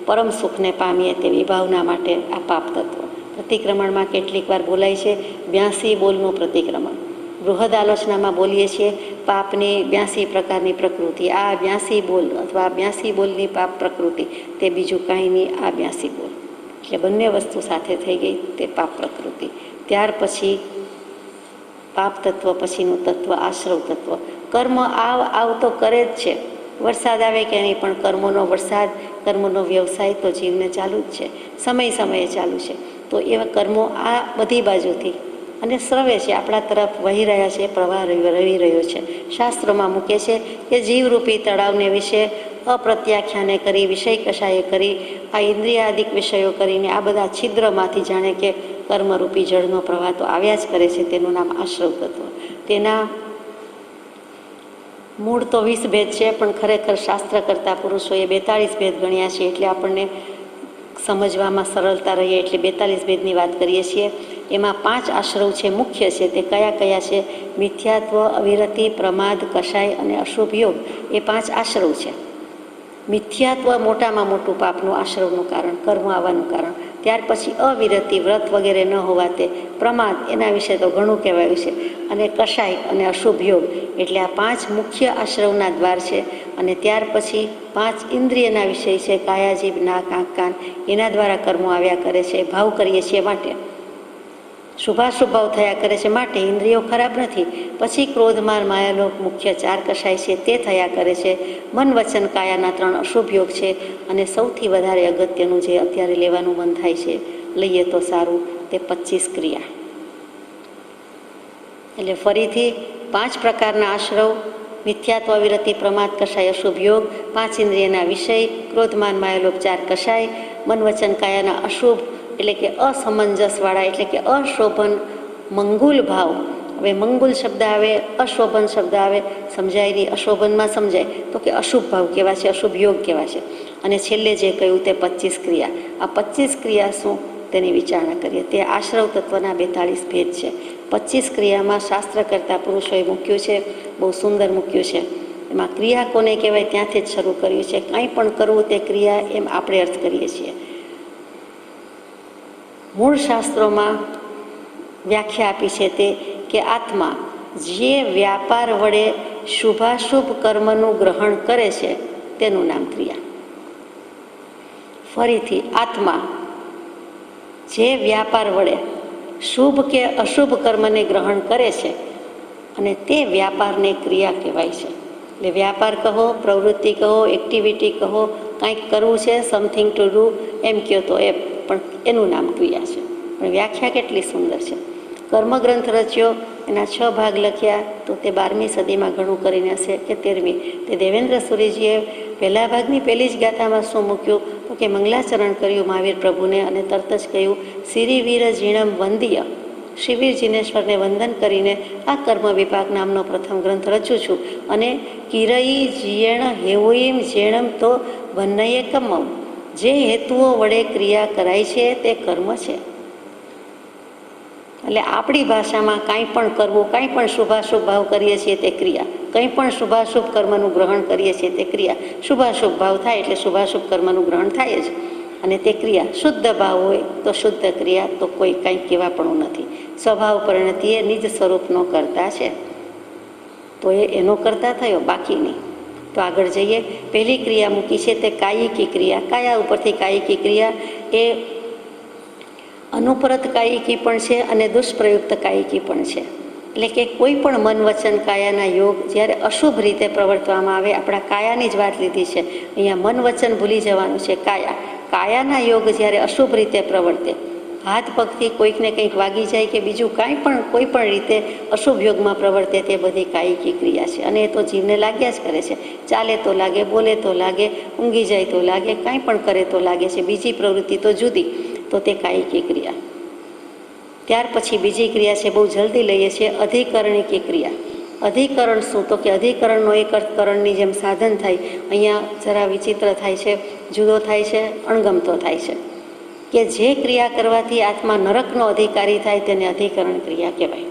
પરમ સુખને પામીએ તેવી ભાવના માટે આ પાપ તત્વ. પ્રતિક્રમણમાં કેટલીક વાર બોલાય છે 82 બોલનું પ્રતિક્રમણ. બૃહદ આલોચનામાં બોલીએ છીએ પાપની 82 પ્રકારની પ્રકૃતિ. આ 82 બોલ અથવા 82 બોલની પાપ પ્રકૃતિ તે બીજું કાંઈ નહીં, આ 82 બોલ. એટલે બંને વસ્તુ સાથે થઈ ગઈ તે પાપ પ્રકૃતિ. ત્યાર પછી પાપ તત્વ પછીનું તત્વ આશ્રવ તત્વ. કર્મ આવ તો કરે જ છે, વરસાદ આવે કે નહીં, પણ કર્મોનો વરસાદ, કર્મનો વ્યવસાય તો જીવને ચાલુ જ છે, સમયે ચાલુ છે. તો એવા કર્મો આ બધી બાજુથી અને સ્રવે છે, આપણા તરફ વહી રહ્યા છે, પ્રવાહ રહી રહ્યો છે. શાસ્ત્રોમાં મૂકે છે કે જીવરૂપી તળાવને વિશે અપ્રત્યાખ્યાને કરી, વિષય કશાએ કરી, આ ઇન્દ્રિયાદિક વિષયો કરીને આ બધા છિદ્રમાંથી જાણે કે કર્મરૂપી જળનો પ્રવાહ તો આવ્યા જ કરે છે. તેનું નામ આશ્રવ તત્વ. તેના મૂળ તો 20 ભેદ છે, પણ ખરેખર શાસ્ત્ર કરતા પુરુષોએ 42 ભેદ ગણ્યા છે. એટલે આપણને સમજવામાં સરળતા રહીએ એટલે 42 ભેદની વાત કરીએ છીએ. એમાં 5 આશ્રવ છે, મુખ્ય છે. તે કયા કયા છે? મિથ્યાત્વ, અવિરતિ, પ્રમાદ, કષાય અને અશુભ યોગ. એ 5 આશ્રવ છે. મિથ્યાત્વ મોટામાં મોટું પાપનું આશ્રવનું કારણ, કર્મ આવવાનું કારણ. ત્યાર પછી અવિરતિ, વ્રત વગેરે ન હોવા તે. પ્રમાદ, એના વિશે તો ઘણું કહેવાયું છે. અને કષાય અને અશુભ યોગ. એટલે આ 5 મુખ્ય આશ્રવના દ્વાર છે. અને ત્યાર પછી 5 ઇન્દ્રિયના વિષય છે, કાયા, જીભ, નાક, આંખ, કાન. એના દ્વારા કર્મો આવ્યા કરે છે. ભાવ કરીએ છીએ માટે, શુભાશુભ ભાવ થયા કરે છે માટે. ઇન્દ્રિયો ખરાબ નથી. પછી ક્રોધ, માર, માયાલોભ, મુખ્ય 4 કષાય છે, તે થયા કરે છે. મન, વચન, કાયાના 3 અશુભ યોગ છે. અને સૌથી વધારે અગત્યનું જે અત્યારે લેવાનું મન થાય છે, લઈએ તો સારું, તે 25 ક્રિયા. એટલે ફરીથી 5 પ્રકારના આશ્રવ: મિથ્યાત્વ, અવિરતિ, પ્રમાદ, કષાય, અશુભ યોગ. 5 ઇન્દ્રિયના વિષય: ક્રોધ, માન, માયાલોભ, 4 કષાય. મન, વચન, કાયાના અશુભ એટલે કે અસમંજસવાળા, એટલે કે અશોભન, મંગુલ ભાવ. હવે મંગુલ શબ્દ આવે, અશોભન શબ્દ આવે, સમજાય નહીં. અશોભનમાં સમજાય તો કે અશુભ ભાવ કેવા છે, અશુભ યોગ કેવા છે. અને છેલ્લે જે કહ્યું તે 25 ક્રિયા. આ 25 ક્રિયા શું, તેની વિચારણા કરીએ. તે આશ્રવ તત્વના 42 ભેદ છે. 25 ક્રિયામાં શાસ્ત્ર કરતા પુરુષોએ મૂક્યું છે, બહુ સુંદર મૂક્યું છે. એમાં ક્રિયા કોને કહેવાય ત્યાંથી જ શરૂ કર્યું છે. કાંઈ પણ કરવું તે ક્રિયા, એમ આપણે અર્થ કરીએ છીએ. મૂળ શાસ્ત્રોમાં વ્યાખ્યા આપી છે તે કે આત્મા જે વ્યાપાર વડે શુભાશુભ કર્મનું ગ્રહણ કરે છે તેનું નામ ક્રિયા. ફરીથી, આત્મા જે વ્યાપાર વડે શુભ કે અશુભ કર્મને ગ્રહણ કરે છે અને તે વ્યાપારને ક્રિયા કહેવાય છે. એટલે વ્યાપાર કહો, પ્રવૃત્તિ કહો, એક્ટિવિટી કહો, કંઈક કરવું છે, સમથિંગ ટુ ડુ, એમ કહો તો એ પણ એનું નામ ક્રિયા છે. પણ વ્યાખ્યા કેટલી સુંદર છે. કર્મગ્રંથ રચ્યો, એના 6 ભાગ લખ્યા, તો તે 12મી સદીમાં ઘણું કરીને હશે કે 13મી. તે દેવેન્દ્ર સુરીજીએ પહેલા ભાગની પહેલી જ ગાથામાં શું મૂક્યું તો કે મંગલાચરણ કર્યું મહાવીર પ્રભુને અને તરત જ કહ્યું સિરિવીર જીણમ વંદિય. શિવીર જીનેશ્વરને વંદન કરીને આ કર્મ વિપાક નામનો પ્રથમ ગ્રંથ રચું છું. અને કિરઈ જીયણ હેવોઈમ જેણમ તો વન્નયે કમમ. જે હેતુઓ વડે ક્રિયા કરાય છે તે કર્મ છે. એટલે આપણી ભાષામાં કાંઈ પણ કરવું, કાંઈ પણ શુભાશુભ ભાવ કરીએ છીએ તે ક્રિયા. કંઈ પણ શુભાશુભ કર્મનું ગ્રહણ કરીએ છીએ તે ક્રિયા. શુભાશુભ ભાવ થાય એટલે શુભાશુભ કર્મનું ગ્રહણ થાય જ, અને તે ક્રિયા. શુદ્ધ ભાવ હોય તો શુદ્ધ ક્રિયા, તો કોઈ કંઈ કહેવાપણું નથી. સ્વભાવ પરિણતિ એ નિજ સ્વરૂપનો કરતા છે, તો એનો કરતા થયો, બાકી નહીં. તો આગળ જઈએ. પહેલી ક્રિયા મૂકી છે તે કાયિકી ક્રિયા. કાયા ઉપરથી કાયિકી ક્રિયા એ અનુપરત કાયિકી પણ છે અને દુષ્પ્રયુક્ત કાયિકી પણ છે. એટલે કે કોઈ પણ મન, વચન, કાયાના યોગ જ્યારે અશુભ રીતે પ્રવર્તવામાં આવે, આપણા કાયાની જ વાત લીધી છે અહીંયા, મન વચન ભૂલી જવાનું છે. કાયાના યોગ જ્યારે અશુભ રીતે પ્રવર્તે, હાથ પગથી કોઈકને કંઈક વાગી જાય કે બીજું કાંઈ પણ કોઈ પણ રીતે અશુભ યોગમાં પ્રવર્તે, તે બધી કાયિકી ક્રિયા છે. અને એ તો જીવને લાગ્યા જ કરે છે. ચાલે તો લાગે, બોલે તો લાગે, ઊંઘી જાય તો લાગે, કાંઈ પણ કરે તો લાગે છે. બીજી પ્રવૃત્તિ તો જુદી, તો તે કાયિકી ક્રિયા. ત્યાર પછી બીજી ક્રિયા છે, બહુ જલ્દી લઈએ છીએ, અધિકરણિકી ક્રિયા. અધિકરણ શું, તો કે અધિકરણનો એક અર્થ કરણની જેમ સાધન થાય. અહીંયા જરા વિચિત્ર થાય છે, જુદો થાય છે, અણગમતો થાય છે. કે જે ક્રિયા કરવાથી આત્મા નરકનો અધિકારી થાય તેને અધિકરણ ક્રિયા કહેવાય.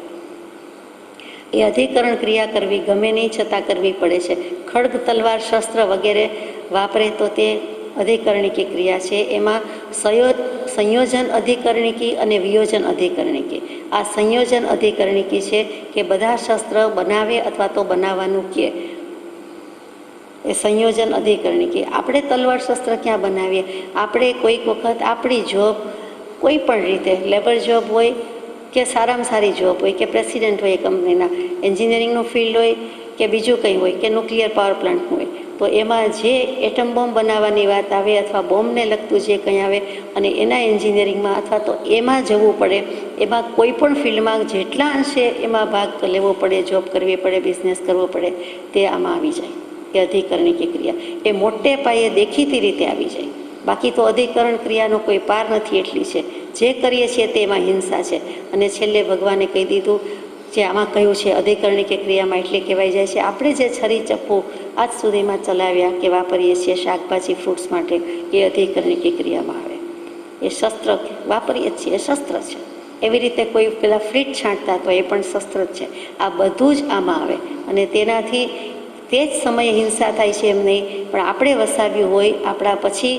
એ અધિકરણ ક્રિયા કરવી ગમે નહીં, છતાં કરવી પડે છે. ખડગ, તલવાર, શસ્ત્ર વગેરે વાપરે તો તે અધિકરણિકી ક્રિયા છે. એમાં સંયોજન અધિકરણિકી અને વિયોજન અધિકરણિકી. આ સંયોજન અધિકરણિકી છે કે બધા શસ્ત્ર બનાવે અથવા તો બનાવવાનું કહે, એ સંયોજન અધિકરણિકી. આપણે તલવાર શસ્ત્ર ક્યાં બનાવીએ? આપણે કોઈક વખત આપણી જોબ કોઈ પણ રીતે લેબર જોબ હોય કે સારામાં સારી જોબ હોય કે પ્રેસિડેન્ટ હોય કંપનીના, એન્જિનિયરિંગનું ફિલ્ડ હોય કે બીજું કંઈ હોય કે ન્યુક્લિયર પાવર પ્લાન્ટનું હોય, તો એમાં જે એટમ બોમ્બ બનાવવાની વાત આવે અથવા બોમ્બને લગતું જે કંઈ આવે અને એના એન્જિનિયરિંગમાં અથવા તો એમાં જવું પડે, એમાં કોઈ પણ ફિલ્ડમાં જેટલા અંશે એમાં ભાગ લેવો પડે, જોબ કરવી પડે, બિઝનેસ કરવો પડે, તે આમાં આવી જાય કે અધિકરણિકી ક્રિયા. એ મોટે પાયે દેખીતી રીતે આવી જાય. બાકી તો અધિકરણ ક્રિયાનો કોઈ પાર નથી, એટલી છે. જે કરીએ છીએ તેમાં હિંસા છે. અને છેલ્લે ભગવાને કહી દીધું, જે આમાં કહ્યું છે અધિકરણિકી ક્રિયામાં એટલે કહેવાય જાય છે, આપણે જે છરી ચપ્પુ આજ સુધીમાં ચલાવ્યા કે વાપરીએ છીએ શાકભાજી ફ્રૂટ્સ માટે, એ અધિકરણિકી ક્રિયામાં આવે. એ શસ્ત્ર વાપરીએ જ છીએ, એ શસ્ત્ર છે. એવી રીતે કોઈ પેલા ફ્રીટ છાંટતા તો એ પણ શસ્ત્ર જ છે. આ બધું જ આમાં આવે અને તેનાથી તે જ સમયે હિંસા થાય છે એમ નહીં, પણ આપણે વસાવ્યું હોય આપણા પછી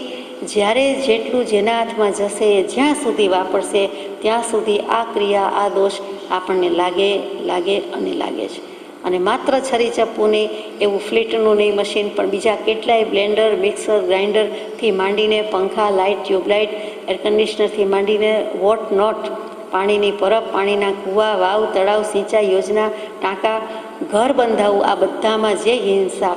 જ્યારે જેટલું જેના હાથમાં જશે, જ્યાં સુધી વાપરશે ત્યાં સુધી આ ક્રિયા, આ દોષ આપણને લાગે અને લાગે છે. અને માત્ર છરી ચપ્પુ નહીં, એવું ફ્લીટનું નહીં મશીન, પણ બીજા કેટલાય બ્લેન્ડર, મિક્સર, ગ્રાઇન્ડરથી માંડીને પંખા, લાઇટ, ટ્યુબલાઇટ, એર કન્ડિશનરથી માંડીને વોટ નોટ, પાણીની પરબ, પાણીના કૂવા, વાવ, તળાવ, સિંચાઈ યોજના, ટાંકા, ઘર બંધાવવું, આ બધામાં જે હિંસા,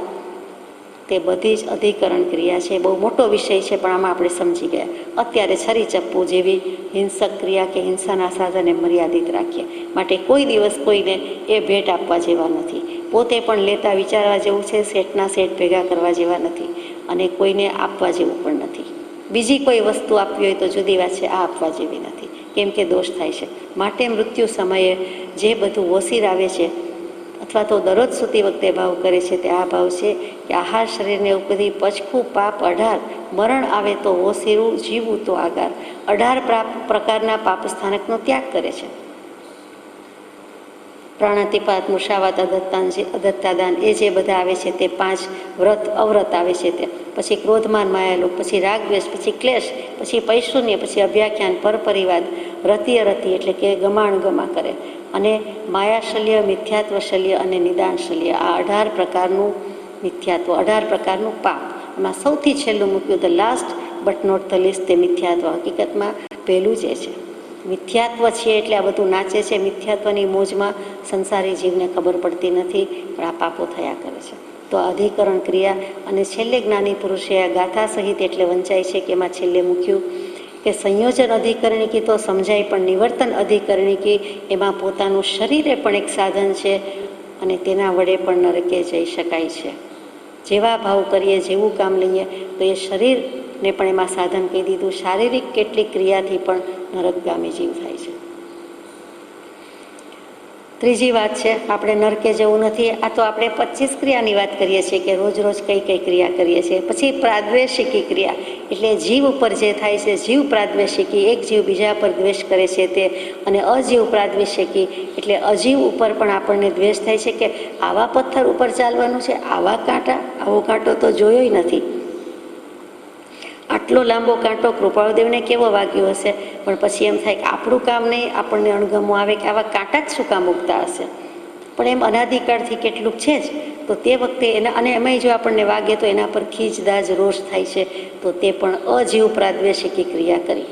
તે બધી જ અધિકરણ ક્રિયા છે. બહુ મોટો વિષય છે, પણ આમાં આપણે સમજી ગયા. અત્યારે છરી ચપ્પુ જેવી હિંસક ક્રિયા કે હિંસાના સાધને મર્યાદિત રાખીએ. માટે કોઈ દિવસ કોઈને એ ભેટ આપવા જેવા નથી. પોતે પણ લેતા વિચારવા જેવું છે, સેટના સેટ ભેગા કરવા જેવા નથી અને કોઈને આપવા જેવું પણ નથી. બીજી કોઈ વસ્તુ આપવી હોય તો જુદી વાત છે, આ આપવા જેવી નથી, કેમ કે દોષ થાય છે. માટે મૃત્યુ સમયે જે બધું ઓસીર આવે છે અથવા તો દરરોજ સૂતી વખતે ભાવ કરે છે, તે આ ભાવ છે કે આહાર શરીરને ઉપરી પચખું પાપ 18, મરણ આવે તો ઓસીરું, જીવવું તો આગાર. 18 પ્રકારના પાપ સ્થાનકનો ત્યાગ કરે છે. પ્રાણાતિપાત, મૂષાવાત, અદત્તાદાન, એ જે બધા આવે છે તે 5 વ્રત અવ્રત આવે છે. તે પછી ક્રોધમાન માયાલોક, પછી રાગ દ્વેષ, પછી ક્લેશ, પછી પૈશુન્ય, પછી અભ્યાખ્યાન, પરપરિવાદ, રતિ અરતિ એટલે કે ગમાણ ગમા કરે, અને માયાશલ્ય, મિથ્યાત્વ શલ્ય અને નિદાન શલ્ય. આ 18 પ્રકારનું મિથ્યાત્વ, 18 પ્રકારનું પાપ. એમાં સૌથી છેલ્લું મૂક્યું, the last but not the least, તે મિથ્યાત્વ. હકીકતમાં પહેલું જે છે મિથ્યાત્વ છે, એટલે આ બધું નાચે છે. મિથ્યાત્વની મોજમાં સંસારી જીવને ખબર પડતી નથી, પણ આ પાપો થયા કરે છે. તો અધિકરણ ક્રિયા અને છેલ્લે જ્ઞાની પુરુષે આ ગાથા સહિત એટલે વંચાય છે કે એમાં છેલ્લે મૂક્યું કે સંયોજન અધિકરણિકી તો સમજાય, પણ નિવર્તન અધિકરણિકી એમાં પોતાનું શરીરે પણ એક સાધન છે અને તેના વડે પણ નરકે જઈ શકાય છે. જેવા ભાવ કરીએ, જેવું કામ લઈએ, તો એ શરીરને પણ એમાં સાધન કહી દીધું. શારીરિક કેટલીક ક્રિયાથી પણ નરકગામી જીવ થાય છે. ત્રીજી વાત છે, આપણે નરકે જવું નથી. આ તો આપણે 25 ક્રિયાની વાત કરીએ છીએ કે રોજ રોજ કઈ કઈ ક્રિયા કરીએ છીએ. પછી પ્રાદ્વેષિકી ક્રિયા એટલે જીવ ઉપર જે થાય છે, જીવ પ્રાદ્વેષિકી, એક જીવ બીજા પર દ્વેષ કરે છે તે. અને અજીવ પ્રાદ્વેષિકી એટલે અજીવ ઉપર પણ આપણને દ્વેષ થાય છે કે આવા પથ્થર ઉપર ચાલવાનું છે, આવા કાંટા, આવો કાંટો તો જોયો નથી, આટલો લાંબો કાંટો કૃપાળુદેવને કેવો વાગ્યો હશે. પણ પછી એમ થાય કે આપણું કામ નહીં, આપણને અણગમો આવે કે આવા કાંટા જ શું કામ ઉગતા હશે. પણ એમ અનાદિકાળથી કેટલુંક છે જ, તો તે વખતે એના, અને એમાંય જો આપણને વાગે તો એના પર ખીજદાજ રોષ થાય છે, તો તે પણ અજીવ પ્રાદ્વેષિકી ક્રિયા કરી.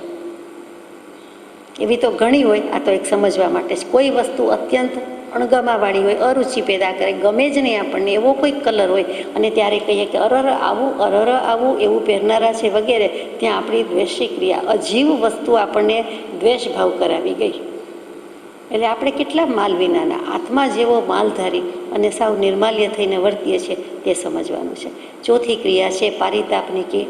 એવી તો ઘણી હોય, આ તો એક સમજવા માટે જ. કોઈ વસ્તુ અત્યંત અણગમાવાળી હોય, અરુચિ પેદા કરે, ગમે જ નહીં આપણને, એવો કોઈ કલર હોય અને ત્યારે કહીએ કે અરર આવું, એવું પહેરનારા છે વગેરે, ત્યાં આપણી દ્વેષી ક્રિયા, અજીવ વસ્તુ આપણને દ્વેષ ભાવ કરાવી ગઈ. એટલે આપણે કેટલા માલ વિનાના, આત્મા જેવો માલધારી અને સાવ નિર્માલ્ય થઈને વર્તીએ છીએ, તે સમજવાનું છે. ચોથી ક્રિયા છે પારિતાપનિકી.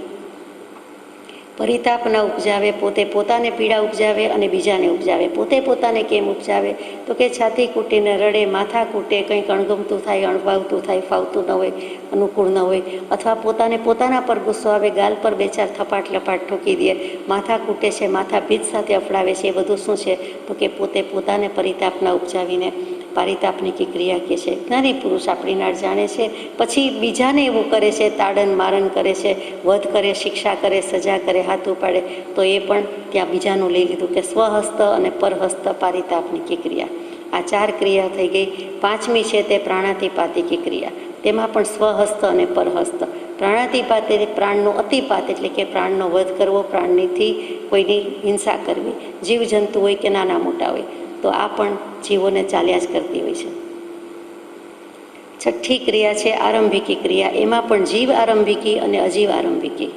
પરિતાપ ન ઉપજાવે, પોતે પોતાને પીડા ઉપજાવે અને બીજાને ઉપજાવે. પોતે પોતાને કેમ ઉપજાવે? તો કે છાતી કૂટીને રડે, માથા કૂટે, કંઈક અણગમતું થાય, અણભાવતું થાય, ફાવતું ન હોય, અનુકૂળ ન હોય, અથવા પોતાને પોતાના પર ગુસ્સો આવે, ગાલ પર 2-4 થપાટ લપાટ ઠોકી દે, માથા કૂટે છે, માથા ભીત સાથે અફડાવે છે. એ બધું શું છે? તો કે પોતે પોતાને પરિતાપ ન ઉપજાવીને પારિતાપનિકી ક્રિયા કહે છે. જ્ઞાની પુરુષ આપણી નાળ જાણે છે, પછી બીજાને એવું કરે છે, તાડન મારણ કરે છે, વધ કરે, શિક્ષા કરે, સજા કરે, હાથ ઉપાડે, તો એ પણ ત્યાં બીજાનું લઈ લીધું કે સ્વહસ્ત અને પરહસ્ત પારિતાપનિકી ક્રિયા. આ 4 ક્રિયા થઈ ગઈ. 5મી છે તે પ્રાણાતિપાતિકી ક્રિયા. તેમાં પણ સ્વહસ્ત અને પરહસ્ત. પ્રાણાતિપાત એટલે પ્રાણનો અતિપાત, એટલે કે પ્રાણનો વધ કરવો, પ્રાણનીથી કોઈની હિંસા કરવી, જીવજંતુ હોય કે નાના મોટા હોય, તો આ પણ જીવોને ચાલ્યા જ કરતી હોય છે. 6ઠ્ઠી ક્રિયા છે આરંભિકી ક્રિયા. એમાં પણ જીવ આરંભિકી અને અજીવ આરંભિકી.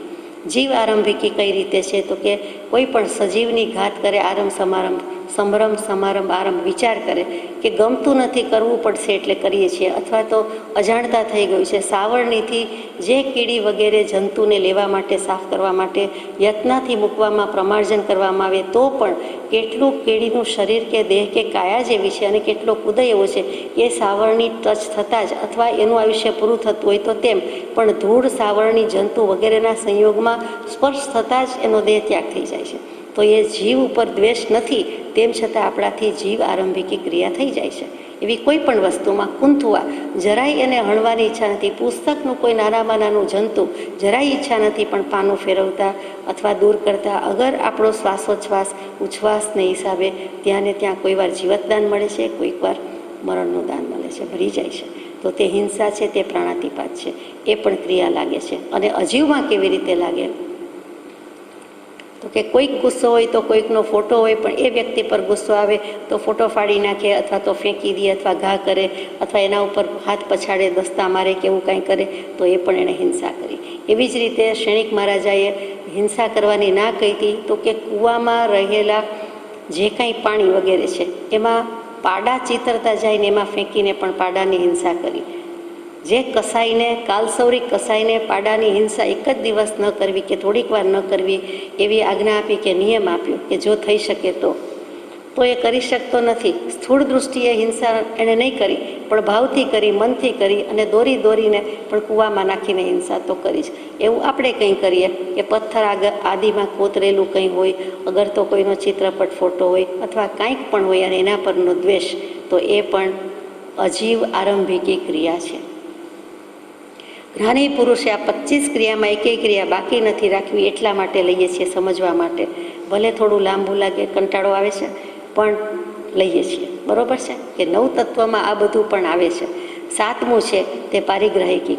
જીવ આરંભિકી કઈ રીતે છે તો કે કોઈ પણ સજીવની ઘાત કરે, આરંભ સમારંભ, સંભ્રમ સમારંભ આરંભ વિચાર કરે કે ગમતું નથી, કરવું પડશે એટલે કરીએ છીએ, અથવા તો અજાણતા થઈ ગયું છે, સાવરણીથી જે કીડી વગેરે જંતુને લેવા માટે, સાફ કરવા માટે યત્નથી મૂકવામાં, પ્રમાર્જન કરવામાં આવે તો પણ કેટલું કીડીનું શરીર કે દેહ કે કાયા જેવી છે અને કેટલો ઉદય એવો છે, એ સાવરણી ટચ થતાં જ અથવા એનું આયુષ્ય પૂરું થતું હોય તો તેમ પણ ધૂળ, સાવરણી, જંતુ વગેરેના સંયોગમાં સ્પર્શ થતાં જ એનો દેહ ત્યાગ થઈ જાય છે. તો એ જીવ ઉપર દ્વેષ નથી, તેમ છતાં આપણાથી જીવ આરંભિકી ક્રિયા થઈ જાય છે. એવી કોઈ પણ વસ્તુમાં કૂંથવા, જરાય એને હણવાની ઈચ્છા નથી, પુસ્તકનું કોઈ નાનામાં નાનું જંતુ જરાય ઈચ્છા નથી, પણ પાનું ફેરવતા અથવા દૂર કરતા અગર આપણો શ્વાસોચ્છ્વાસ, ઉચ્છ્વાસને હિસાબે ત્યાં ને ત્યાં કોઈ વાર જીવતદાન મળે છે, કોઈક વાર મરણનું દાન મળે છે, ભરી જાય છે. તો તે હિંસા છે, તે પ્રાણાતિપાત છે, એ પણ ક્રિયા લાગે છે. અને અજીવમાં કેવી રીતે લાગે તો કે કોઈક ગુસ્સો હોય તો કોઈકનો ફોટો હોય, પણ એ વ્યક્તિ પર ગુસ્સો આવે તો ફોટો ફાડી નાખે, અથવા તો ફેંકી દે, અથવા ઘા કરે, અથવા એના ઉપર હાથ પછાડે, દસ્તા મારે કે એવું કાંઈ કરે, તો એ પણ એણે હિંસા કરી. એવી જ રીતે શ્રેણિક મહારાજાએ હિંસા કરવાની ના કહી હતી તો કે કૂવામાં રહેલા જે કાંઈ પાણી વગેરે છે એમાં પાડા ચીતરતા જાય ને એમાં ફેંકીને પણ પાડાની હિંસા કરી. જે કસાઈને, કાલસૌરી કસાઈને પાડાની હિંસા એક જ દિવસ ન કરવી કે થોડીક વાર ન કરવી એવી આજ્ઞા આપી કે નિયમ આપ્યો કે જો થઈ શકે તો એ કરી શકતો નથી. સ્થૂળ દૃષ્ટિએ હિંસા એણે નહીં કરી, પણ ભાવથી કરી, મનથી કરી, અને દોરીને પણ કૂવામાં નાખીને હિંસા તો કરી જ. એવું આપણે કંઈ કરીએ કે પથ્થર આદિમાં કોતરેલું કંઈ હોય, અગર તો કોઈનો ચિત્રપટ ફોટો હોય અથવા કાંઈક પણ હોય અને એના પરનો દ્વેષ, તો એ પણ અજીવ આરંભિકી ક્રિયા છે. જ્ઞાની પુરુષે આ 25 ક્રિયામાં એકેય ક્રિયા બાકી નથી રાખવી, એટલા માટે લઈએ છીએ સમજવા માટે. ભલે થોડું લાંબુ લાગે, કંટાળો આવે છે, પણ લઈએ છીએ. બરોબર છે કે 9 તત્વમાં આ બધું પણ આવે છે. 7મું છે તે પારિગ્રાહિકી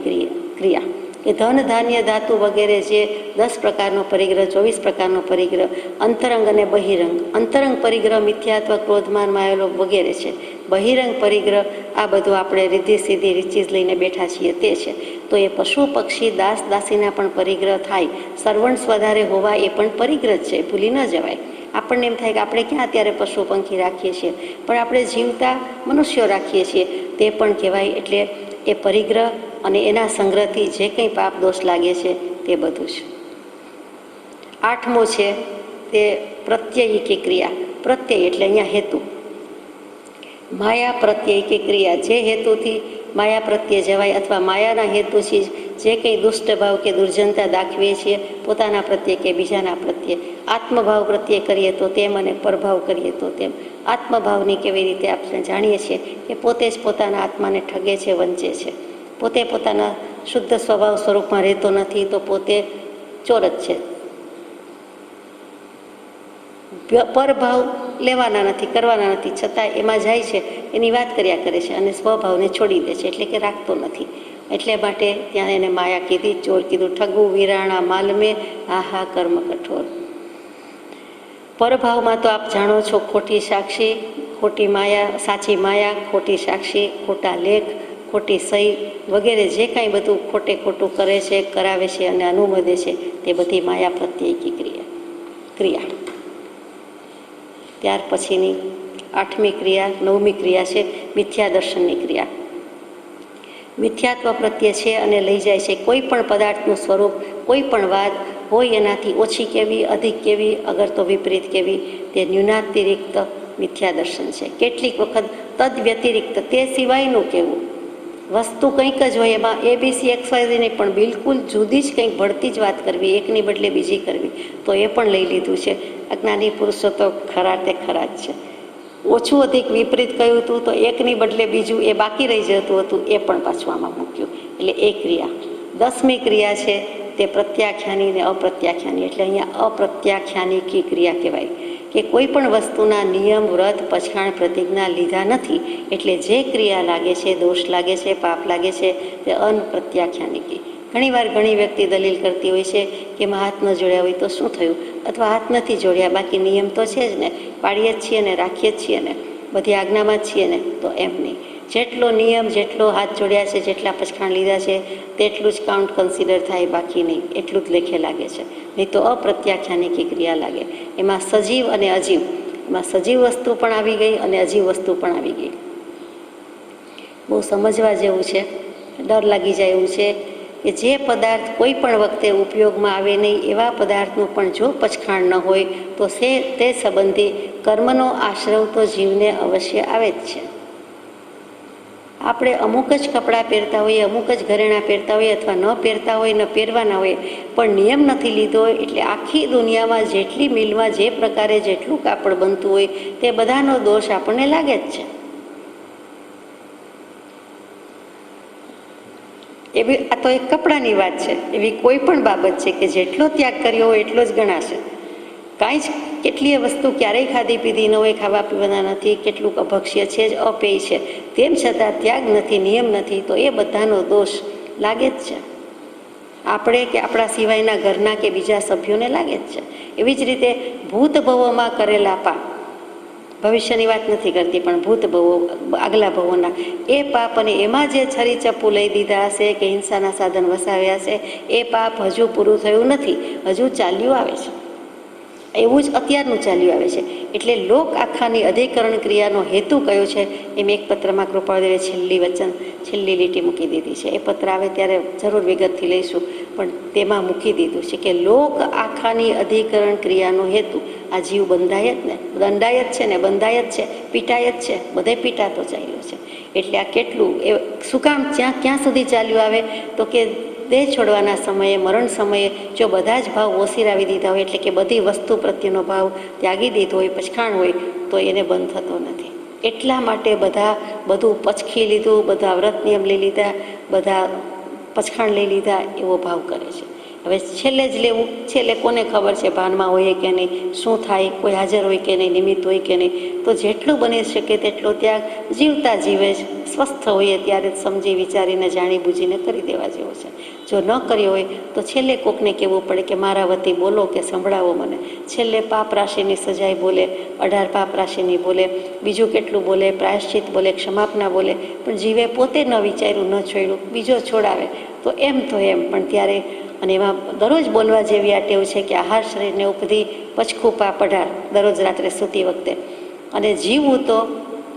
ક્રિયા કે ધન, ધાન્ય, ધાતુ વગેરે જે 10 પ્રકારનો પરિગ્રહ, 24 પ્રકારનો પરિગ્રહ, અંતરંગ અને બહિરંગ. અંતરંગ પરિગ્રહ મિથ્યાત્વ, ક્રોધમાન, માયાલોભ વગેરે છે. બહિરંગ પરિગ્રહ આ બધું આપણે રીધિ સીધી રીચીજ લઈને બેઠા છીએ તે છે. તો એ પશુ પક્ષી, દાસ દાસીના પણ પરિગ્રહ થાય. સર્વન્ટ્સ વધારે હોવા એ પણ પરિગ્રહ છે, ભૂલી ન જવાય. આપણને એમ થાય કે આપણે ક્યાં અત્યારે પશુ પંખી રાખીએ છીએ, પણ આપણે જીવતા મનુષ્યો રાખીએ છીએ, તે પણ કહેવાય. એટલે એ પરિગ્રહ અને એના સંગ્રહથી જે કંઈ પાપ દોષ લાગે છે તે બધું છે. 8મો છે તે પ્રત્યયિકી ક્રિયા. પ્રત્યય એટલે અહીંયા હેતુ. માયા પ્રત્યયિકી ક્રિયા, જે હેતુથી માયા પ્રત્યે જવાય અથવા માયાના હેતુથી જે કંઈ દુષ્ટ ભાવ કે દુર્જનતા દાખવીએ છીએ પોતાના પ્રત્યે કે બીજાના પ્રત્યે, આત્મભાવ પ્રત્યે કરીએ તો તેમ અને પરભાવ કરીએ તો તેમ. આત્મભાવની કેવી રીતે આપણે જાણીએ છીએ કે પોતે જ પોતાના આત્માને ઠગે છે, વંચે છે, પોતે પોતાના શુદ્ધ સ્વભાવ સ્વરૂપમાં રહેતો નથી, તો પોતે ચોર જ છે. પરભાવ લેવાના નથી, કરવાના નથી, છતાં એમાં જાય છે, એની વાત કર્યા કરે છે અને સ્વભાવને છોડી દે છે, એટલે કે રાખતો નથી. એટલે માટે ત્યાં એને માયા કીધી, ચોર કીધું, ઠગવું, વિરાણા, માલમે, આહા, કર્મ કઠોર. પરભાવમાં તો આપ જાણો છો, ખોટી સાક્ષી, ખોટી માયા, સાચી માયા, ખોટી સાક્ષી, ખોટા લેખ, ખોટી સહી વગેરે જે કાંઈ બધું ખોટે ખોટું કરે છે, કરાવે છે અને અનુમોદે છે, તે બધી માયા પ્રત્યેકી ક્રિયા. ત્યાર પછીની 8મી ક્રિયા, 9મી ક્રિયા છે મિથ્યા દર્શનની ક્રિયા. મિથ્યાત્વ પ્રત્યે છે અને લઈ જાય છે. કોઈ પણ પદાર્થનું સ્વરૂપ, કોઈ પણ વાત હોય એનાથી ઓછી કેવી, અધિક કેવી, અગર તો વિપરીત કેવી, તે ન્યૂનાતિરિક્ત મિથ્યા દર્શન છે. કેટલીક વખત તદ વ્યતિરિક્ત, તે સિવાયનું કેવું, વસ્તુ કંઈક જ હોય, એમાં ABC XYZ નહીં, પણ બિલકુલ જુદી જ કંઈક ભળતી જ વાત કરવી, એકની બદલે બીજી કરવી, તો એ પણ લઈ લીધું છે. અજ્ઞાની પુરુષો તો ખરા તે ખરા જ છે. ઓછું અધિક વિપરીત કહ્યું હતું તો એકની બદલે બીજું એ બાકી રહી જતું હતું, એ પણ પાછું આમાં મૂક્યું. એટલે એ ક્રિયા 10મી ક્રિયા છે તે પ્રત્યાખ્યાની ને અપ્રત્યાખ્યાની. એટલે અહીંયા અપ્રત્યાખ્યાનિકી ક્રિયા કહેવાય કે કોઈ પણ વસ્તુના નિયમ, વ્રત, પછાણ, પ્રતિજ્ઞા લીધા નથી એટલે જે ક્રિયા લાગે છે, દોષ લાગે છે, પાપ લાગે છે, તે અનપ્રત્યાખ્યાનિકી. ઘણીવાર ઘણી વ્યક્તિ દલીલ કરતી હોય છે કે એમાં હાથ ન જોડ્યા હોય તો શું થયું, અથવા હાથ નથી જોડ્યા બાકી નિયમ તો છે જ ને, પાડીએ જ છીએ ને, રાખીએ જ છીએ ને, બધી આજ્ઞામાં જ છીએ ને, તો એમ નહીં. જેટલો નિયમ, જેટલો હાથ જોડ્યા છે, જેટલા પછાણ લીધા છે તેટલું જ કાઉન્ટ કન્સિડર થાય, બાકી નહીં, એટલું જ લેખે લાગે છે. નહીં તો અપ્રત્યાખ્યાનિકી ક્રિયા લાગે. એમાં સજીવ અને અજીવ, એમાં સજીવ વસ્તુ પણ આવી ગઈ અને અજીવ વસ્તુ પણ આવી ગઈ. બહુ સમજવા જેવું છે. ડર લાગી જાય એવું છે કે જે પદાર્થ કોઈ પણ વખતે ઉપયોગમાં આવે નહીં એવા પદાર્થનું પણ જો પછાણ ન હોય તો તે સંબંધી કર્મનો આશ્રવ તો જીવને અવશ્ય આવે જ છે. આપણે અમુક જ કપડાં પહેરતા હોઈએ, અમુક જ ઘરેણાં પહેરતા હોઈએ, અથવા ન પહેરતા હોય, ન પહેરવાના હોય, પણ નિયમ નથી લીધો હોય એટલે આખી દુનિયામાં જેટલી મિલમાં જે પ્રકારે જેટલું કાપડ બનતું હોય તે બધાનો દોષ આપણને લાગે જ છે. એવી આ તો એક કપડાની વાત છે. એવી કોઈ પણ બાબત છે કે જેટલો ત્યાગ કર્યો હોય એટલો જ ગણાશે. કાંઈ જ કેટલીય વસ્તુ ક્યારેય ખાધી પીધી ન હોય, ખાવા પીવાના નથી, કેટલુંક અભક્ષ્ય છે જ, અપેય છે, તેમ છતાં ત્યાગ નથી, નિયમ નથી, તો એ બધાનો દોષ લાગે જ છે. આપણે કે આપણા સિવાયના ઘરના કે બીજા સભ્યોને લાગે જ છે. એવી જ રીતે ભૂત ભવોમાં કરેલા પાપ, ભવિષ્યની વાત નથી કરતી પણ ભૂત ભવો, આગલા ભવોના એ પાપ, અને એમાં જે છરી ચપ્પુ લઈ દીધા હશે કે હિંસાના સાધન વસાવ્યા હશે, એ પાપ હજુ પૂરું થયું નથી, હજુ ચાલ્યું આવે છે. એવું જ અત્યારનું ચાલ્યું આવે છે. એટલે લોક આખાની અધિકરણ ક્રિયાનો હેતુ કયો છે એમ એક પત્રમાં કૃપાળદેવે છેલ્લી લીટી મૂકી દીધી છે. એ પત્ર આવે ત્યારે જરૂર વિગતથી લઈશું, પણ તેમાં મૂકી દીધું છે કે લોક આખાની અધિકરણ ક્રિયાનો હેતુ આ જીવ બંધાય જ ને, દંડાય જ છે ને, બંધાય જ છે, પીટાય જ છે, બધે પીટાતો ચાલ્યો છે. એટલે આ કેટલું એ શું કામ ક્યાં સુધી ચાલ્યું આવે તો કે દેહ છોડવાના સમયે, મરણ સમયે જો બધા જ ભાવ ઓસિરાવી દીધા હોય, એટલે કે બધી વસ્તુ પ્રત્યેનો ભાવ ત્યાગી દીધો હોય, પછખાણ હોય, તો એને બંધ થતો નથી. એટલા માટે બધું પચખી લીધું, બધા વ્રત નિયમ લઈ લીધા, બધા પછખાણ લઈ લીધા, એવો ભાવ કરે છે. હવે છેલ્લે જ લેવું, છેલ્લે કોને ખબર છે ભાનમાં હોય કે નહીં, શું થાય, કોઈ હાજર હોય કે નહીં, નિમિત્ત હોય કે નહીં, તો જેટલું બની શકે તેટલો ત્યાગ જીવતા જીવે જ, સ્વસ્થ હોઈએ ત્યારે જ સમજી વિચારીને જાણી બૂજીને કરી દેવા જેવો છે. જો ન કર્યો હોય તો છેલ્લે કોકને કહેવું પડે કે મારા વતી બોલો કે સંભળાવો મને. છેલ્લે પાપ રાશિની સજાય બોલે, 18 પાપ રાશિની બોલે, બીજું કેટલું બોલે, પ્રાયશ્ચિત બોલે, ક્ષમાપના બોલે, પણ જીવે પોતે ન વિચાર્યું, ન છોડ્યું, બીજો છોડાવે તો એમ, પણ ત્યારે. અને એમાં દરરોજ બોલવા જેવી આ ટેવ છે કે આહાર શરીરને ઉપધી પચખું પાપ 18 દરરોજ રાત્રે સૂતી વખતે. અને જીવવું તો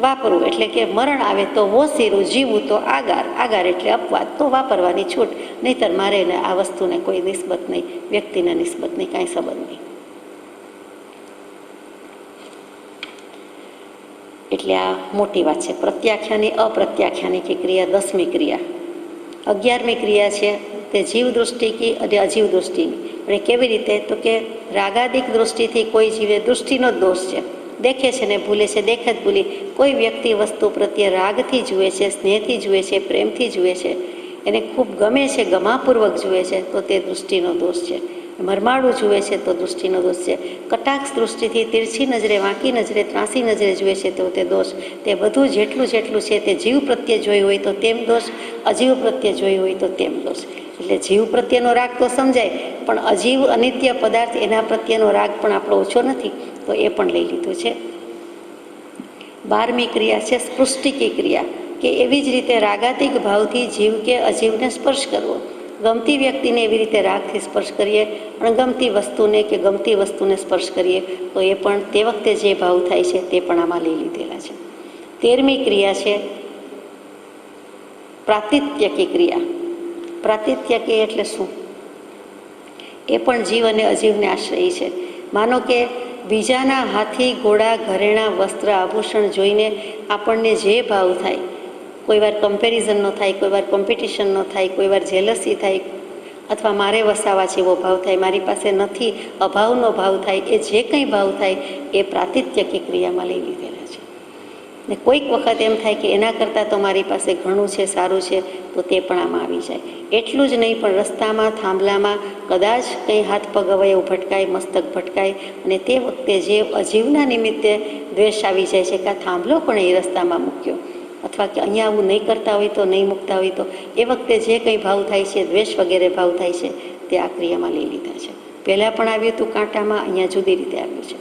વાપરવું, એટલે કે મરણ આવે તો વોસીરું, જીવવું તો આગાર એટલે અપવાદ, તો વાપરવાની છૂટ, નહીંતર મારે આ વસ્તુને કોઈ નિસ્બત નહીં, વ્યક્તિને નિસ્બત નહીં, કાંઈ સંબંધ નહીં. એટલે આ મોટી વાત છે. પ્રત્યાખ્યાની અપ્રત્યાખ્યાની ક્રિયા 10મી ક્રિયા. 11મી ક્રિયા છે તે જીવ દૃષ્ટિકી અને અજીવ દૃષ્ટિની. અને કેવી રીતે તો કે રાગાદિક દૃષ્ટિથી કોઈ જીવે દૃષ્ટિનો જ દોષ છે, દેખે છે ને ભૂલે છે, દેખે જ ભૂલી. કોઈ વ્યક્તિ વસ્તુ પ્રત્યે રાગથી જુએ છે, સ્નેહથી જુએ છે, પ્રેમથી જુએ છે, એને ખૂબ ગમે છે, ગમાપૂર્વક જુએ છે, તો તે દૃષ્ટિનો દોષ છે. મરમાડું જુએ છે તો દૃષ્ટિનો દોષ છે. કટાક્ષ દૃષ્ટિથી તીરછી નજરે, વાંકી નજરે, ત્રાસી નજરે જુએ છે તો તે દોષ. તે બધું જેટલું છે તે જીવ પ્રત્યે જોયું હોય તો તેમ દોષ, અજીવ પ્રત્યે જોયું હોય તો તેમ દોષ. એટલે જીવ પ્રત્યેનો રાગ તો સમજાય, પણ અજીવ અનિત્ય પદાર્થ એના પ્રત્યેનો રાગ પણ આપણો ઓછો નથી, તો એ પણ લઈ લીધું છે. 12મી ક્રિયા છે સ્પૃષ્ટિકી ક્રિયા, કે એવી જ રીતે રાગાતિક ભાવથી જીવ કે અજીવને સ્પર્શ કરવો. ગમતી વ્યક્તિને એવી રીતે રાગથી સ્પર્શ કરીએ, અણગમતી વસ્તુને કે ગમતી વસ્તુને સ્પર્શ કરીએ તો એ પણ તે વખતે જે ભાવ થાય છે તે પણ આમાં લઈ લીધેલા છે. 13મી ક્રિયા છે પ્રાતિત્યકી ક્રિયા. પ્રાતિત્યકી એટલે શું? એ પણ જીવ અને અજીવને આશ્રયી છે. માનો કે બીજાના હાથી, ઘોડા, ઘરેણાં, વસ્ત્ર, આભૂષણ જોઈને આપણને જે ભાવ થાય, કોઈ વાર કમ્પેરિઝન ન થાય, કોઈ વાર કોમ્પિટિશન ન થાય, કોઈ વાર જેલસી થાય, અથવા મારે વસાવા છે એવો ભાવ થાય, મારી પાસે નથી અભાવનો ભાવ થાય, એ જે કંઈ ભાવ થાય એ પ્રાતિત્યકી ક્રિયામાં લઈ લીધેલા છે. ને કોઈક વખત એમ થાય કે એના કરતાં તો મારી પાસે ઘણું છે, સારું છે, તો તે પણ આમાં આવી જાય. એટલું જ નહીં, પણ રસ્તામાં થાંભલામાં કદાચ કંઈ હાથ પગ અવયવ ભટકાય, મસ્તક ભટકાય, અને તે વખતે જે અજીવના નિમિત્તે દ્વેષ આવી જાય છે કે આ થાંભલો પણ એ રસ્તામાં મૂક્યો, અથવા કે અહીંયા આવું નહીં કરતા હોય તો, નહીં મૂકતા હોય તો, એ વખતે જે કંઈ ભાવ થાય છે, દ્વેષ વગેરે ભાવ થાય છે, તે આ ક્રિયામાં લઈ લીધા છે. પહેલાં પણ આવ્યું હતું કાંટામાં, અહીંયા જુદી રીતે આવ્યું છે.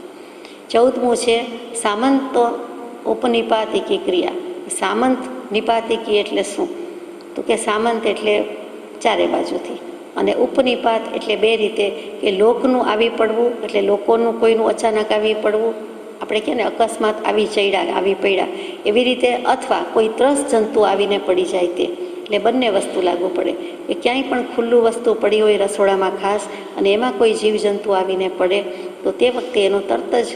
14મું છે સામંતો ઉપનિપાતિકી ક્રિયા. સામંત નિપાતિકી એટલે શું? તો કે સામંત એટલે ચારે બાજુથી, અને ઉપનિપાત એટલે બે રીતે, કે લોકનું આવી પડવું, એટલે લોકોનું કોઈનું અચાનક આવી પડવું, આપણે કહે ને અકસ્માત આવી ચડ્યા, આવી પડ્યા, એવી રીતે, અથવા કોઈ ત્રસ્ત જંતુ આવીને પડી જાય તે. એટલે બંને વસ્તુ લાગુ પડે કે ક્યાંય પણ ખુલ્લું વસ્તુ પડી હોય રસોડામાં ખાસ, અને એમાં કોઈ જીવજંતુ આવીને પડે તો તે વખતે એનો તરત જ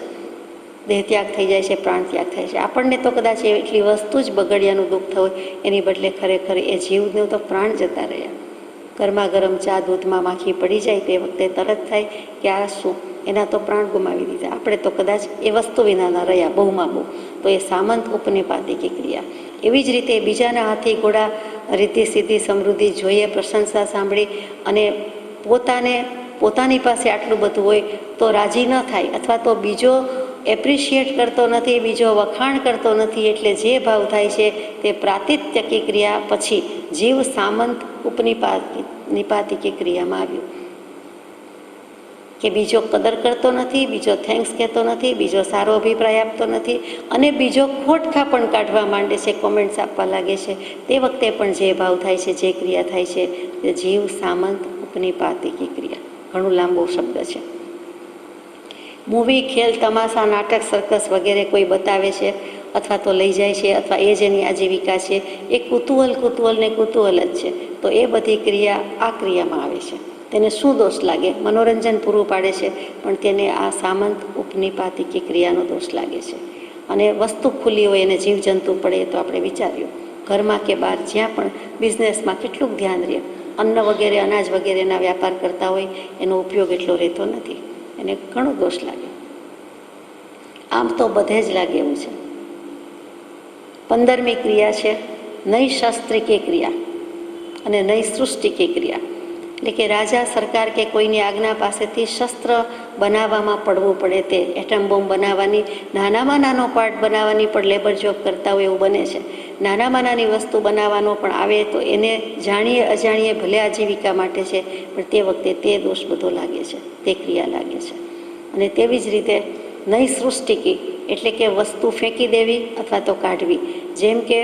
દેહત્યાગ થઈ જાય છે, પ્રાણ ત્યાગ થાય છે. આપણને તો કદાચ એટલી વસ્તુ જ બગડિયાનું દુઃખ થયું, એની બદલે ખરેખર એ જીવનું તો પ્રાણ જતા રહ્યા. ગરમા ગરમ ચા દૂધમાં માખી પડી જાય તે વખતે તરત થાય કે આ શું, એના તો પ્રાણ ગુમાવી દીધા. આપણે તો કદાચ એ વસ્તુ વિના ના રહ્યા બહુમાં બહુ. તો એ સામંત ઉપનિપાતિકી ક્રિયા. એવી જ રીતે બીજાના હાથી ઘોડા રીતિ સિદ્ધિ સમૃદ્ધિ જોઈએ, પ્રશંસા સાંભળી, અને પોતાની પાસે આટલું બધું હોય તો રાજી ન થાય, અથવા તો બીજો એપ્રિશિએટ કરતો નથી, બીજો વખાણ કરતો નથી, એટલે જે ભાવ થાય છે તે પ્રાતિત્યકી ક્રિયા પછી જીવ સામંત ઉપનિપાતિકી ક્રિયામાં આવ્યું. કે બીજો કદર કરતો નથી, બીજો થેન્ક્સ કહેતો નથી, બીજો સારો અભિપ્રાય આપતો નથી, અને બીજો ખોટખા પણ કાઢવા માંડે છે, કોમેન્ટ્સ આપવા લાગે છે. તે વખતે પણ જે ભાવ થાય છે, જે ક્રિયા થાય છે, તે જીવ સામંત ઉપનિપાતિકી ક્રિયા. ઘણું લાંબો શબ્દ છે. મૂવી, ખેલ, તમાશા, નાટક, સર્કસ વગેરે કોઈ બતાવે છે અથવા તો લઈ જાય છે, અથવા એ જ એની આજીવિકા છે, એ કુતૂહલ ને કુતૂહલ જ છે. તો એ બધી ક્રિયા આ ક્રિયામાં આવે છે. તેને શું દોષ લાગે? મનોરંજન પૂરું પાડે છે, પણ તેને આ સામંત ઉપનિપાતિકી ક્રિયાનો દોષ લાગે છે. અને વસ્તુ ખુલ્લી હોય અને જીવજંતુ પડે તો આપણે વિચાર્યું, ઘરમાં કે બહાર જ્યાં પણ બિઝનેસમાં કેટલું ધ્યાન રહે. અન્ન વગેરે, અનાજ વગેરેના વ્યાપાર કરતા હોય, એનો ઉપયોગ એટલો રહેતો નથી, એને ઘણો દોષ લાગે. આમ તો બધે જ લાગે એવું છે. 15મી ક્રિયા છે નૈશાસ્ત્રિકી ક્રિયા અને નૈસૃષ્ટિકી ક્રિયા. એટલે કે રાજા, સરકાર કે કોઈની આજ્ઞા પાસેથી શસ્ત્ર બનાવવામાં પડવું પડે. તે એટમ બોમ્બ બનાવવાની, નાનામાં નાનો પાર્ટ બનાવવાની પણ લેબર જોબ કરતા હોય એવું બને છે. નાનામાં નાની વસ્તુ બનાવવાનો પણ આવે તો એને જાણીએ અજાણીએ ભલે આજીવિકા માટે છે, પણ તે વખતે તે દોષ બધો લાગે છે, તે ક્રિયા લાગે છે. અને તેવી જ રીતે નૈસૃષ્ટિકી એટલે કે વસ્તુ ફેંકી દેવી અથવા તો કાઢવી. જેમ કે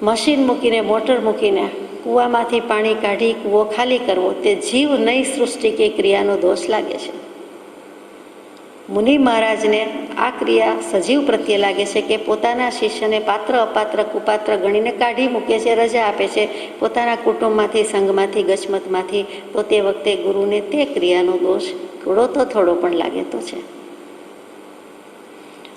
મશીન મૂકીને, મોટર મૂકીને કૂવામાંથી પાણી કાઢી કૂવો ખાલી કરવો, તે જીવ નૈસૃષ્ટિકી ક્રિયાનો દોષ લાગે છે. મુનિ મહારાજને આ ક્રિયા સજીવ પ્રત્યે લાગે છે કે પોતાના શિષ્યને પાત્ર અપાત્ર કુપાત્ર ગણીને કાઢી મૂકે છે, રજા આપે છે પોતાના કુટુંબમાંથી, સંઘમાંથી, ગચમતમાંથી. તો તે વખતે ગુરુને તે ક્રિયાનો દોષ થોડો પણ લાગે તો છે.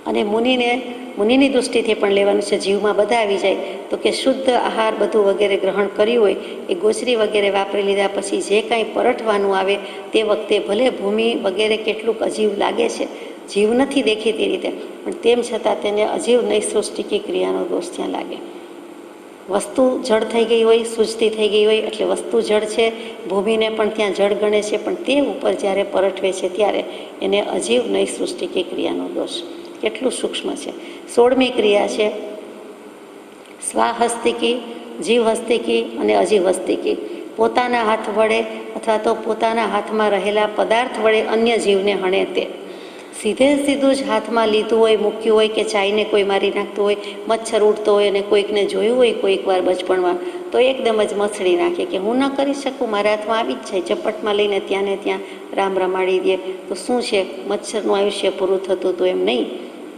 અને મુનિની દૃષ્ટિથી પણ લેવાનું છે. જીવમાં બધા આવી જાય તો કે શુદ્ધ આહાર બધું વગેરે ગ્રહણ કર્યું હોય, એ ગોચરી વગેરે વાપરી લીધા પછી જે કાંઈ પરટવાનું આવે તે વખતે ભલે ભૂમિ વગેરે કેટલુંક અજીવ લાગે છે, જીવ નથી દેખીતી રીતે, પણ તેમ છતાં તેને અજીવ નૈસૃષ્ટિકી ક્રિયાનો દોષ ત્યાં લાગે. વસ્તુ જળ થઈ ગઈ હોય, સૂજતી થઈ ગઈ હોય, એટલે વસ્તુ જળ છે, ભૂમિને પણ ત્યાં જળ ગણે છે, પણ તે ઉપર જ્યારે પરઠવે છે ત્યારે એને અજીવ નૈસૃષ્ટિકી ક્રિયાનો દોષ. કેટલું સૂક્ષ્મ છે. 16મી ક્રિયા છે સ્વાહસ્તિકી, જીવહસ્તિકી અને અજીવહસ્તિકી. પોતાના હાથ વડે અથવા તો પોતાના હાથમાં રહેલા પદાર્થ વડે અન્ય જીવને હણે તે. સીધું જ હાથમાં લીધું હોય, મૂક્યું હોય, કે ચાઈને કોઈ મારી નાખતું હોય, મચ્છર ઉડતો હોય અને કોઈકને જોયું હોય કોઈક વાર બચપણમાં, તો એકદમ જ મસળી નાખે કે હું ન કરી શકું, મારા હાથમાં આવી જ જાય, ઝપટમાં લઈને ત્યાં ને ત્યાં રામ રમાડી દે. તો શું છે, મચ્છરનું આયુષ્ય પૂરું થતું હતું એમ નહીં.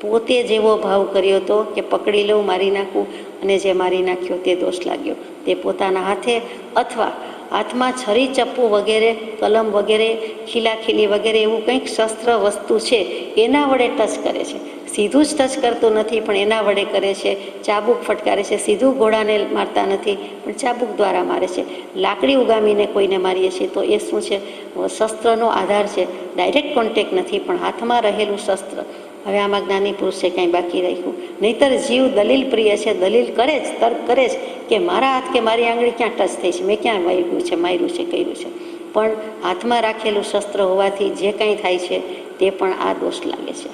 પોતે જેવો ભાવ કર્યો હતો કે પકડી લઉં, મારી નાખું, અને જે મારી નાખ્યો તે દોષ લાગ્યો. તે પોતાના હાથે અથવા હાથમાં છરી, ચપ્પુ વગેરે, કલમ વગેરે, ખીલાખીલી વગેરે એવું કંઈક શસ્ત્ર વસ્તુ છે એના વડે ટચ કરે છે. સીધું જ ટચ કરતું નથી, પણ એના વડે કરે છે. ચાબુક ફટકારે છે. સીધું ઘોડાને મારતા નથી, પણ ચાબુક દ્વારા મારે છે. લાકડી ઉગામીને કોઈને મારીએ છીએ તો એ શું છે, શસ્ત્રનો આધાર છે. ડાયરેક્ટ કોન્ટેક્ટ નથી, પણ હાથમાં રહેલું શસ્ત્ર. હવે આમાં જ્ઞાની પુરુષે કાંઈ બાકી રાખ્યું. નહીંતર જીવ દલીલ પ્રિય છે, દલીલ કરે જ, તર્ક કરે જ કે મારા હાથ કે મારી આંગળી ક્યાં ટચ થઈ છે, મેં ક્યાં વાગ્યું છે, માર્યું છે, કર્યું છે. પણ હાથમાં રાખેલું શસ્ત્ર હોવાથી જે કાંઈ થાય છે તે પણ આ દોષ લાગે છે.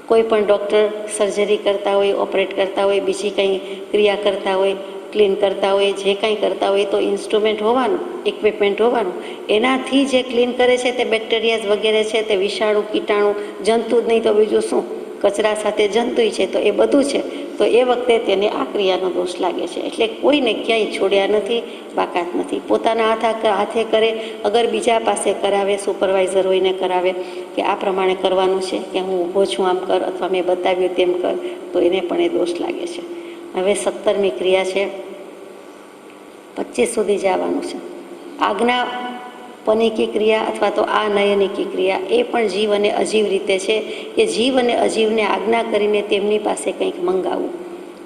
કોઈ પણ ડૉક્ટર સર્જરી કરતા હોય, ઓપરેટ કરતા હોય, બીજી કંઈ ક્રિયા કરતા હોય, ક્લીન કરતા હોય, જે કાંઈ કરતા હોય તો ઇન્સ્ટ્રુમેન્ટ હોવાનું, ઇક્વિપમેન્ટ હોવાનું. એનાથી જે ક્લીન કરે છે તે બેક્ટેરિયા વગેરે છે, તે વિષાણુ, કીટાણુ, જંતુ જ નહીં તો બીજું શું, કચરા સાથે જંતુય છે, તો એ બધું છે. તો એ વખતે તેને આ ક્રિયાનો દોષ લાગે છે. એટલે કોઈને ક્યાંય છોડ્યા નથી, બાકાત નથી. પોતાના હાથે કરે, અગર બીજા પાસે કરાવે, સુપરવાઇઝર હોઈને કરાવે કે આ પ્રમાણે કરવાનું છે, કે હું ઊભો છું આમ કર, અથવા મેં બતાવ્યું તેમ કર, તો એને પણ એ દોષ લાગે છે. હવે 17મી ક્રિયા છે, 25 સુધી જવાનું છે. આજ્ઞા પનિકી ક્રિયા અથવા તો આ નયનિકી ક્રિયા, એ પણ જીવ અને અજીવ રીતે છે કે જીવ અને અજીવને આજ્ઞા કરીને તેમની પાસે કંઈક મંગાવવું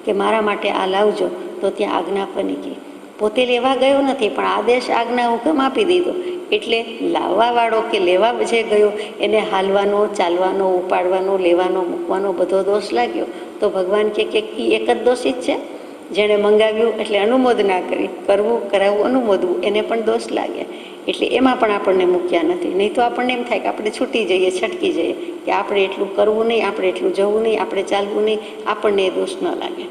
કે મારા માટે આ લાવજો, તો ત્યાં આજ્ઞા પનિકી. પોતે લેવા ગયો નથી પણ આદેશ, આજ્ઞા, હુકમ આપી દીધો. એટલે લાવવાવાળો કે લેવા જે ગયો એને હાલવાનો, ચાલવાનો, ઉપાડવાનો, લેવાનો, મૂકવાનો બધો દોષ લાગ્યો. તો ભગવાન કે એ એક જ દોષિત છે. જેણે મંગાવ્યું એટલે અનુમોદના કરી, કરવું, કરાવવું, અનુમોદવું, એને પણ દોષ લાગે. એટલે એમાં પણ આપણને મૂક્યા નથી. નહીં તો આપણને એમ થાય કે આપણે છૂટી જઈએ, છટકી જઈએ, કે આપણે એટલું કરવું નહીં, આપણે એટલું જવું નહીં, આપણે ચાલવું નહીં, આપણને એ દોષ ન લાગે.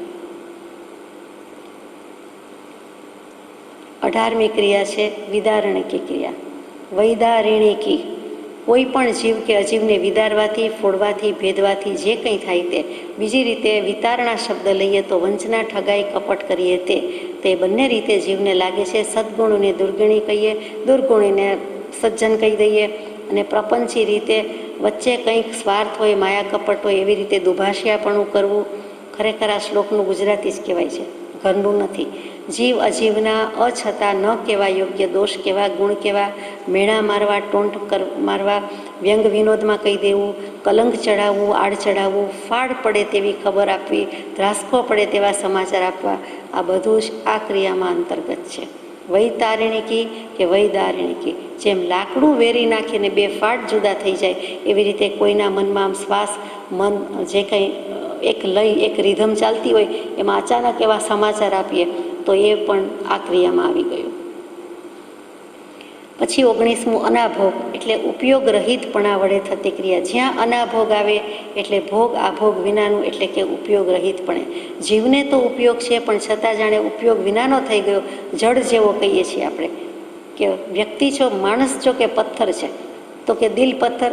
18મી ક્રિયા છે વિદારણિકી ક્રિયા. વૈદારિણીકી, કોઈ પણ જીવ કે અજીવને વિદારવાથી, ફોડવાથી, ભેદવાથી જે કંઈ થાય તે. બીજી રીતે વિતારણા શબ્દ લઈએ તો વંચના, ઠગાઈ, કપટ કરીએ તે બંને રીતે જીવને લાગે છે. સદગુણોને દુર્ગુણી કહીએ, દુર્ગુણીને સજ્જન કહી દઈએ. અને પ્રપંચી રીતે વચ્ચે કંઈક સ્વાર્થ હોય, માયા કપટ હોય, એવી રીતે દુભાષિયાપણું કરવું. ખરેખર આ શ્લોકનું ગુજરાતી જ કહેવાય છે, ઘરનું નથી. જીવ અજીવના અછતા ન કહેવા યોગ્ય દોષ કેવા, ગુણ કેવા, મેણા મારવા, ટોન્ટ મારવા, વ્યંગ વિનોદમાં કહી દેવું, કલંક ચડાવવું, આડ ચડાવવું, ફાડ પડે તેવી ખબર આપવી, ધ્રાસકો પડે તેવા સમાચાર આપવા, આ બધું જ આ ક્રિયામાં અંતર્ગત છે. વૈતારિણીકી કે વૈદારિણીકી, જેમ લાકડું વેરી નાખીને બે ફાટ જુદા થઈ જાય એવી રીતે કોઈના મનમાં આમ શ્વાસ, મન, જે કંઈ એક લય, એક રિધમ ચાલતી હોય એમાં અચાનક એવા સમાચાર આપીએ તો એ પણ આ ક્રિયામાં આવી ગયું. પછી 19મું અનાભોગ, એટલે ઉપયોગ રહિતપણા વડે થતી ક્રિયા. જ્યાં અનાભોગ આવે એટલે ભોગ આભોગ વિનાનું, એટલે કે ઉપયોગ રહિતપણે. જીવને તો ઉપયોગ છે પણ છતાં જાણે ઉપયોગ વિનાનો થઈ ગયો, જડ જેવો કહીએ છીએ આપણે. કે વ્યક્તિ છો, માણસ છો કે પથ્થર છે, તો કે દિલ પથ્થર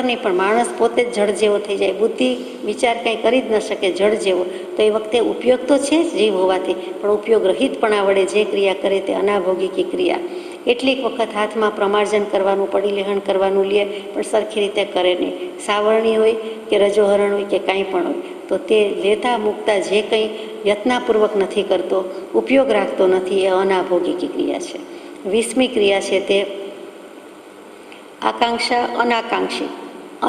નહીં, પણ માણસ પોતે જ જડ જેવો થઈ જાય. બુદ્ધિ વિચાર કંઈ કરી જ ન શકે, જડ જેવો. તો એ વખતે ઉપયોગ તો છે જ જીવ હોવાથી, પણ ઉપયોગ રહિતપણા વડે જે ક્રિયા કરે તે અનાભોગિકી ક્રિયા. કેટલીક વખત હાથમાં પ્રમાર્જન કરવાનું, પડીલેહણ કરવાનું લે, પણ સરખી રીતે કરે નહીં. સાવરણી હોય કે રજોહરણ હોય કે કાંઈ પણ હોય, તો તે લેતા મૂકતા જે કંઈ યત્નાપૂર્વક નથી કરતો, ઉપયોગ રાખતો નથી, એ અનાભોગિકી ક્રિયા છે. 20મી ક્રિયા છે તે આકાંક્ષા અનાકાંક્ષી,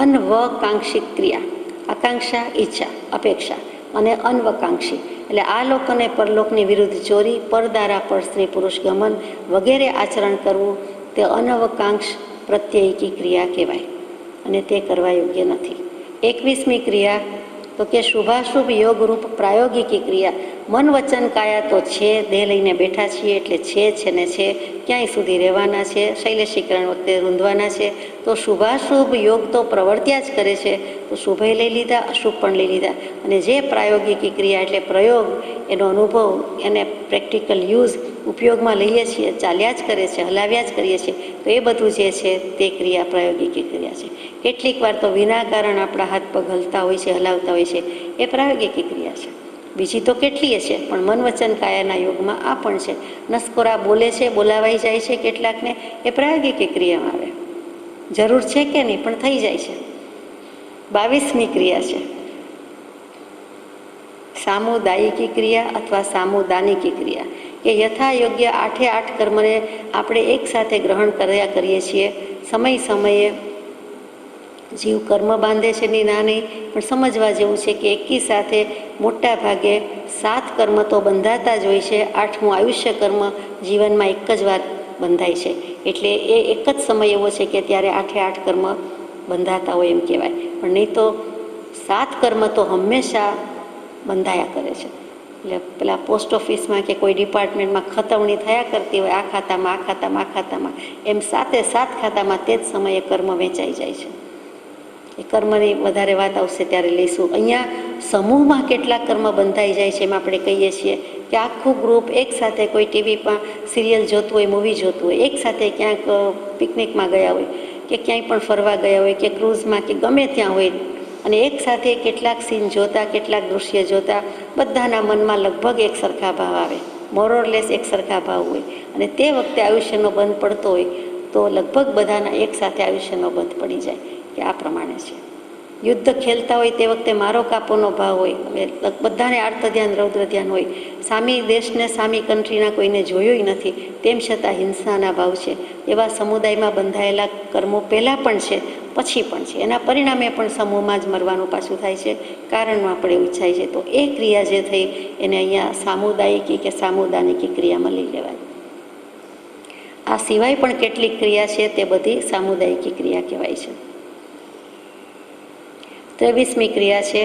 અનવકાંક્ષિત ક્રિયા. આકાંક્ષા ઈચ્છા, અપેક્ષા, અને અનવકાંક્ષી એટલે આ લોક અને પરલોકની વિરુદ્ધ ચોરી, પરદારા પર સ્ત્રી પુરુષ ગમન વગેરે આચરણ કરવું, તે અનવકાંક્ષ પ્રત્યયિકી ક્રિયા કહેવાય અને તે કરવા યોગ્ય નથી. 21મી ક્રિયા તો કે શુભાશુભ યોગરૂપ પ્રાયોગિકી ક્રિયા. મન વચન કાયા તો છે, દેહ લઈને બેઠા છીએ એટલે છે ને છે, ક્યાંય સુધી રહેવાના છે, શૈલેષીકરણ વખતે રૂંધવાના છે. તો શુભાશુભ યોગ તો પ્રવર્ત્યા જ કરે છે, તો શુભે લઈ લીધા, અશુભ પણ લઈ લીધા. અને જે પ્રાયોગિકી ક્રિયા એટલે પ્રયોગ, એનો અનુભવ, એને પ્રેક્ટિકલ યુઝ, ઉપયોગમાં લઈએ છીએ, ચાલ્યા જ કરે છે, હલાવ્યા જ કરીએ છીએ, તો એ બધું જે છે તે ક્રિયા પ્રાયોગિકી ક્રિયા છે. કેટલીક વાર તો વિના કારણ આપણા હાથ પગ હલતા હોય છે, હલાવતા હોય છે, એ પ્રાયોગિકી ક્રિયા છે. બીજી તો કેટલીય છે, પણ મન વચન કાયાના યોગમાં આ પણ છે. નસકોરા બોલે છે, બોલાવાઈ જાય છે કેટલાકને, એ પ્રાયોગિક ક્રિયામાં આવે. જરૂર છે કે નહીં, પણ થઈ જાય છે. 22મી ક્રિયા છે સામુદાયિકી ક્રિયા અથવા સામુદાનિકી ક્રિયા, કે યથાયોગ્ય 8 કર્મને આપણે એકસાથે ગ્રહણ કર્યા કરીએ છીએ. સમય સમયે જીવ કર્મ બાંધે છે ની ના નહીં, પણ સમજવા જેવું છે કે એકી સાથે મોટા ભાગે 7 કર્મ તો બંધાતા જ હોય છે. 8મું આયુષ્ય કર્મ જીવનમાં એક જ વાર બંધાય છે, એટલે એ એક જ સમય એવો છે કે ત્યારે 8 કર્મ બંધાતા હોય એમ કહેવાય. પણ નહીં તો 7 કર્મ તો હંમેશા બંધાયા કરે છે. એટલે પેલા પોસ્ટ ઓફિસમાં કે કોઈ ડિપાર્ટમેન્ટમાં ખતવણી થયા કરતી હોય, આ ખાતામાં, આ ખાતામાં, આ ખાતામાં, એમ 7 ખાતામાં તે જ સમયે કર્મ વેચાઈ જાય છે. એ કર્મની વધારે વાત આવશે ત્યારે લઈશું. અહીંયા સમૂહમાં કેટલા કર્મ બંધાઈ જાય છે એમ આપણે કહીએ છીએ કે આખું ગ્રુપ એકસાથે કોઈ ટીવીમાં સિરિયલ જોતું હોય, મૂવી જોતું હોય, એકસાથે ક્યાંક પિકનિકમાં ગયા હોય કે ક્યાંય પણ ફરવા ગયા હોય કે ક્રૂઝમાં કે ગમે ત્યાં હોય, અને એકસાથે કેટલાક સીન જોતા, કેટલાક દૃશ્ય જોતા બધાના મનમાં લગભગ એક સરખા ભાવ આવે, મોરઓરલેસ એક સરખા ભાવ હોય, અને તે વખતે આયુષ્યનો બંધ પડતો હોય તો લગભગ બધાના એકસાથે આયુષ્યનો બંધ પડી જાય કે આ પ્રમાણે છે. યુદ્ધ ખેલતા હોય તે વખતે મારો કાપોનો ભાવ હોય, બધાને આર્ત ધ્યાન, રૌદ્ર ધ્યાન હોય, સામી દેશને, સામી કન્ટ્રીના કોઈને જોયું નથી, તેમ છતાં હિંસાના ભાવ છે. એવા સમુદાયમાં બંધાયેલા કર્મો પહેલાં પણ છે, પછી પણ છે. એના પરિણામે પણ સમૂહમાં જ મરવાનું પાછું થાય છે, કારણમાં આપણે એવું ઈચ્છાય છે. તો એ ક્રિયા જે થઈ એને અહીંયા સામુદાયિકી કે સામુદાયિકી ક્રિયામાં લઈ લેવાય. આ સિવાય પણ કેટલીક ક્રિયા છે તે બધી સામુદાયિકી ક્રિયા કહેવાય છે. 23મી ક્રિયા છે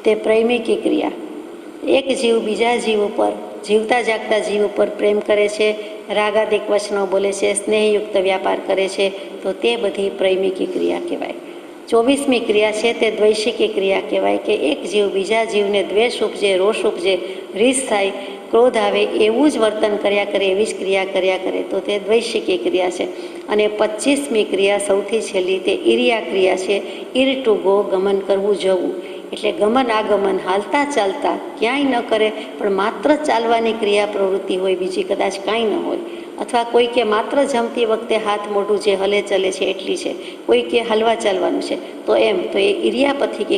તે પ્રેમિકી ક્રિયા. એક જીવ બીજા જીવ ઉપર, જીવતા જાગતા જીવ ઉપર પ્રેમ કરે છે, રાગાદિક વચનો બોલે છે, સ્નેહયુક્ત વ્યાપાર કરે છે, તો તે બધી પ્રેમિકી ક્રિયા કહેવાય. 24મી ક્રિયા છે તે દ્વૈશિકી ક્રિયા કહેવાય કે એક જીવ બીજા જીવને દ્વેષ ઉપજે, રોષ ઉપજે, રીસ થાય, ક્રોધ આવે એવું જ વર્તન કર્યા કરે, એવી જ ક્રિયા કર્યા કરે, તો તે દ્વૈશિકી ક્રિયા છે. અને 25મી ક્રિયા સૌથી છેલ્લી તે ઈરિયા ક્રિયા છે. ઈર ટુ ગો, ગમન કરવું, જવું. એટલે ગમન આગમન, હાલતા ચાલતા ક્યાંય ન કરે, પણ માત્ર ચાલવાની ક્રિયા પ્રવૃત્તિ હોય, બીજી કદાચ કાંઈ ન હોય. અથવા કોઈ કે માત્ર જમતી વખતે હાથ મોઢું જે હલે ચલે છે એટલી છે, કોઈ કે હલવા ચાલવાનું છે, તો એમ તો એ ઈરિયાપથિક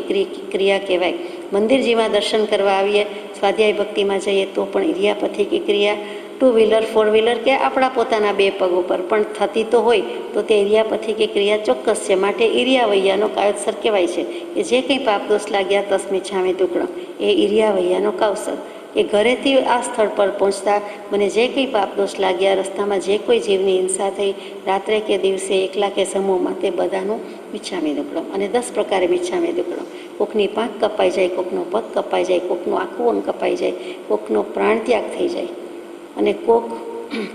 ક્રિયા કહેવાય. મંદિરજીમાં દર્શન કરવા આવીએ, સ્વાધ્યાય ભક્તિમાં જઈએ તો પણ ઈરિયાપથિક ક્રિયા, 2 વ્હીલર 4 વ્હીલર કે આપણા પોતાના 2 પગ ઉપર પણ થતી તો હોય તો તે ઈરિયાપથિક ક્રિયા ચોક્કસ છે. માટે ઈરિયાવૈયાનો કાયોત્સર કહેવાય છે કે જે કંઈ પાપદોષ લાગ્યા તસ્મિચ્છામિ દુક્કડમ, એ ઈરિયાવૈયાનો કાવસર. એ ઘરેથી આ સ્થળ પર પહોંચતા મને જે કંઈ પાપદોષ લાગ્યા, રસ્તામાં જે કોઈ જીવની હિંસા થઈ, રાત્રે કે દિવસે, એકલા કે સમૂહમાં, તે બધાનું મિચ્છામિ દુક્કડમ. અને 10 પ્રકારે મિચ્છામિ દુક્કડમ. કોકની પાંખ કપાઈ જાય, કોકનો પગ કપાઈ જાય, કોકનું આખું અંગ કપાઈ જાય, કોકનો પ્રાણત્યાગ થઈ જાય, અને કોક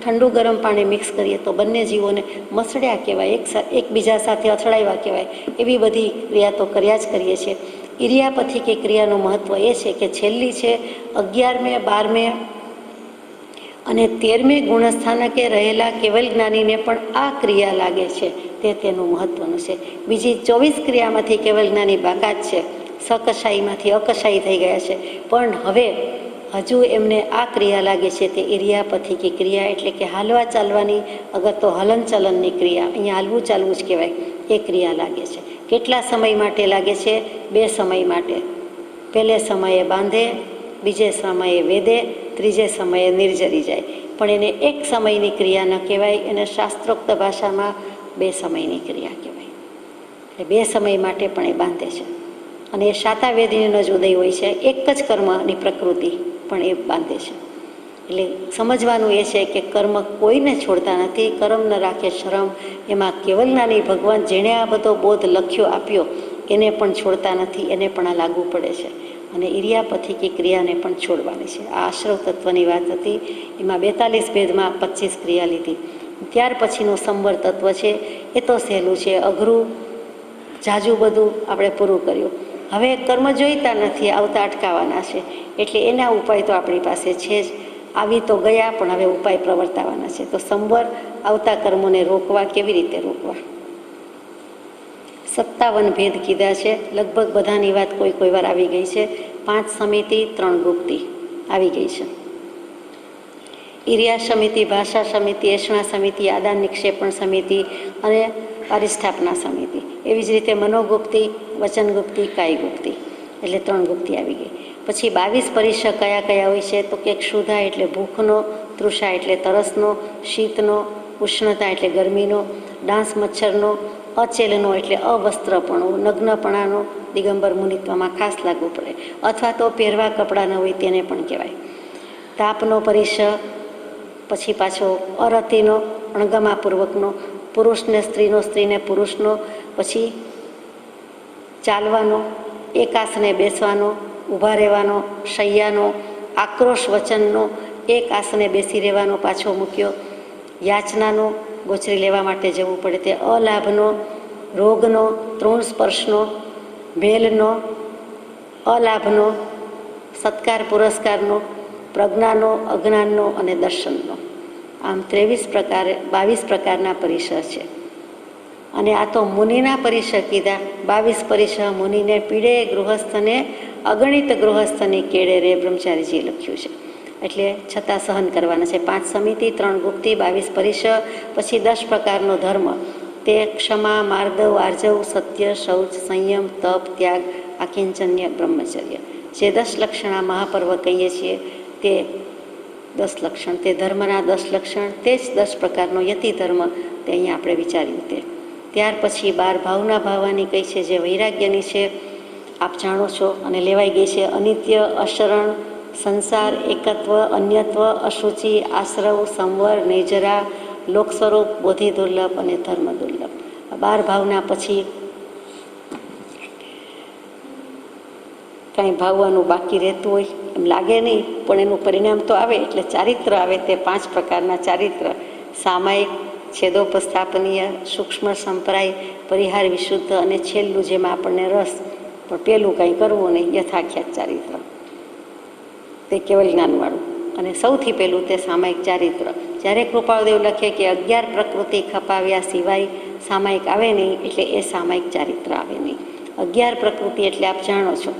ઠંડુ ગરમ પાણી મિક્સ કરીએ તો બંને જીવોને મસળ્યા કહેવાય, એકબીજા સાથે અથડાવ્યા કહેવાય. એવી બધી ક્રિયા તો કર્યા જ કરીએ છીએ. ઈરિયાપથિક એ ક્રિયાનું મહત્ત્વ એ છે કે છેલ્લી છે 11મે, 12મે અને 13મે ગુણસ્થાનકે રહેલા કેવલ જ્ઞાનીને પણ આ ક્રિયા લાગે છે, તે તેનું મહત્ત્વનું છે. બીજી 24 ક્રિયામાંથી કેવલ જ્ઞાની બાકાત છે, સકશાઈમાંથી અકશાઈ થઈ ગયા છે, પણ હવે હજુ એમને આ ક્રિયા લાગે છે તે ઈરિયાપથિકી ક્રિયા, એટલે કે હાલવા ચાલવાની, અગર તો હલન ચલનની ક્રિયા, અહીંયા હાલવું ચાલવું જ કહેવાય, એ ક્રિયા લાગે છે. કેટલા સમય માટે લાગે છે? 2 સમય માટે. પહેલે સમયે બાંધે, બીજે સમયે વેદે, ત્રીજે સમયે નિર્જરી જાય. પણ એને એક સમયની ક્રિયા ન કહેવાય, એને શાસ્ત્રોક્ત ભાષામાં 2 સમયની ક્રિયા કહેવાય. એટલે 2 સમય માટે પણ એ બાંધે છે. અને એ શાતાવેદીનો જ ઉદય હોય છે, એક જ કર્મની પ્રકૃતિ પણ એ બાંધે છે. એટલે સમજવાનું એ છે કે કર્મ કોઈને છોડતા નથી, કર્મ ન રાખે શરમ. એમાં કેવલજ્ઞાની ભગવાન જેણે આ બધો બોધ લખ્યો આપ્યો એને પણ છોડતા નથી, એને પણ આ લાગુ પડે છે. અને ઈરિયાપથિકી ક્રિયાને પણ છોડવાની છે. આ આશ્રવ તત્વની વાત હતી. એમાં 42 ભેદમાં 25 ક્રિયા લીધી. ત્યાર પછીનું સંવર તત્વ છે, એ તો સહેલું છે, અઘરું જાજુ બધું આપણે પૂરું કર્યું. હવે કર્મ જોઈતા નથી, આવતા અટકાવવાના છે, એટલે એના ઉપાય તો આપણી પાસે છે જ. આવી તો ગયા, પણ હવે ઉપાય પ્રવર્તાવાના છે. તો સંવર આવતા કર્મોને રોકવા, કેવી રીતે રોકવા? 57 ભેદ કીધા છે. લગભગ બધાની વાત કોઈ વાર આવી ગઈ છે. 5 સમિતિ, 3 ગુપ્તિ આવી ગઈ છે. ઈરિયા સમિતિ, ભાષા સમિતિ, એષણા સમિતિ, આદાન નિક્ષેપણ સમિતિ અને પરિસ્થાપના સમિતિ. એવી જ રીતે મનોગુપ્તિ, વચનગુપ્તિ, કાયગુપ્તિ, એટલે 3 ગુપ્તિ આવી ગઈ. પછી 22 પરિસર કયા કયા હોય છે? તો કે ક્ષુધા એટલે ભૂખનો, તૃષા એટલે તરસનો, શીતનો, ઉષ્ણતા એટલે ગરમીનો, ડાંસ મચ્છરનો, અચેલનો એટલે અવસ્ત્રપણો, નગ્નપણાનો, દિગંબર મુનિત્વમાં ખાસ લાગુ પડે, અથવા તો પહેરવા કપડાં ન હોય તેને પણ કહેવાય. તાપનો પરિસર, પછી પાછો અરતિનો, અણગમાપૂર્વકનો, પુરુષને સ્ત્રીનો, સ્ત્રીને પુરુષનો, પછી ચાલવાનો, એક આસને બેસવાનો, ઊભા રહેવાનો, શૈયાનો, આક્રોશ વચનનો, એક આસને બેસી રહેવાનો પાછો મૂક્યો, યાચનાનો, ગોચરી લેવા માટે જવું પડે તે, અલાભનો, રોગનો, તૃણ સ્પર્શનો, ભેલનો, અલાભનો, સત્કાર પુરસ્કારનો, પ્રજ્ઞાનો, અજ્ઞાનનો અને દર્શનનો. આમ 22 પ્રકારના પરિસર છે. અને આ તો મુનિના પરિસર કીધા. 22 પરિસર મુનિને પીડે ગૃહસ્થને અગણિત ગૃહસ્થની કેળે રે, બ્રહ્મચારીજીએ લખ્યું છે. એટલે છતાં સહન કરવાના છે. 5 સમિતિ, 3 ગુપ્તિ, 22 પરિસર, પછી 10 પ્રકારનો ધર્મ, તે ક્ષમા, માર્દવ, આર્જવ, સત્ય, શૌચ, સંયમ, તપ, ત્યાગ, આકિંચન્ય, બ્રહ્મચર્ય. જે 10 લક્ષણ આ મહાપર્વ કહીએ છીએ તે 10 લક્ષણ, તે ધર્મના 10 લક્ષણ, તે જ 10 પ્રકારનો યતિ ધર્મ, તે અહીંયા આપણે વિચાર્યું તે. ત્યાર પછી 12 ભાવના ભાવવાની કઈ છે, જે વૈરાગ્યની છે, આપ જાણો છો અને લેવાઈ ગઈ છે. અનિત્ય, અશરણ, સંસાર, એકત્વ, અન્યત્વ, અશુચિ, આશ્રવ, સંવર, નિર્જરા, લોક સ્વરૂપ, બોધિ દુર્લભ અને ધર્મ દુર્લભ. 12 ભાવના પછી કાંઈ ભાવવાનું બાકી રહેતું હોય એમ લાગે નહીં, પણ એનું પરિણામ તો આવે. એટલે ચારિત્ર આવે, તે 5 પ્રકારના ચારિત્ર: સામાયિક, છેદોપસ્થાપનીય, સૂક્ષ્મ, સંપ્રાય, પરિહાર, વિશુદ્ધ અને છેલ્લું જેમાં આપણને રસ, પણ પેલું કંઈ કરવું નહીં, યથાખ્યાત ચારિત્ર, તે કેવલ જ્ઞાનવાળું. અને સૌથી પહેલું તે સામાયિક ચારિત્ર. જ્યારે કૃપાળદેવ લખે કે 11 પ્રકૃતિ ખપાવ્યા સિવાય સામાયિક આવે નહીં, એટલે એ સામાયિક ચારિત્ર આવે નહીં. 11 પ્રકૃતિ એટલે આપ જાણો છો,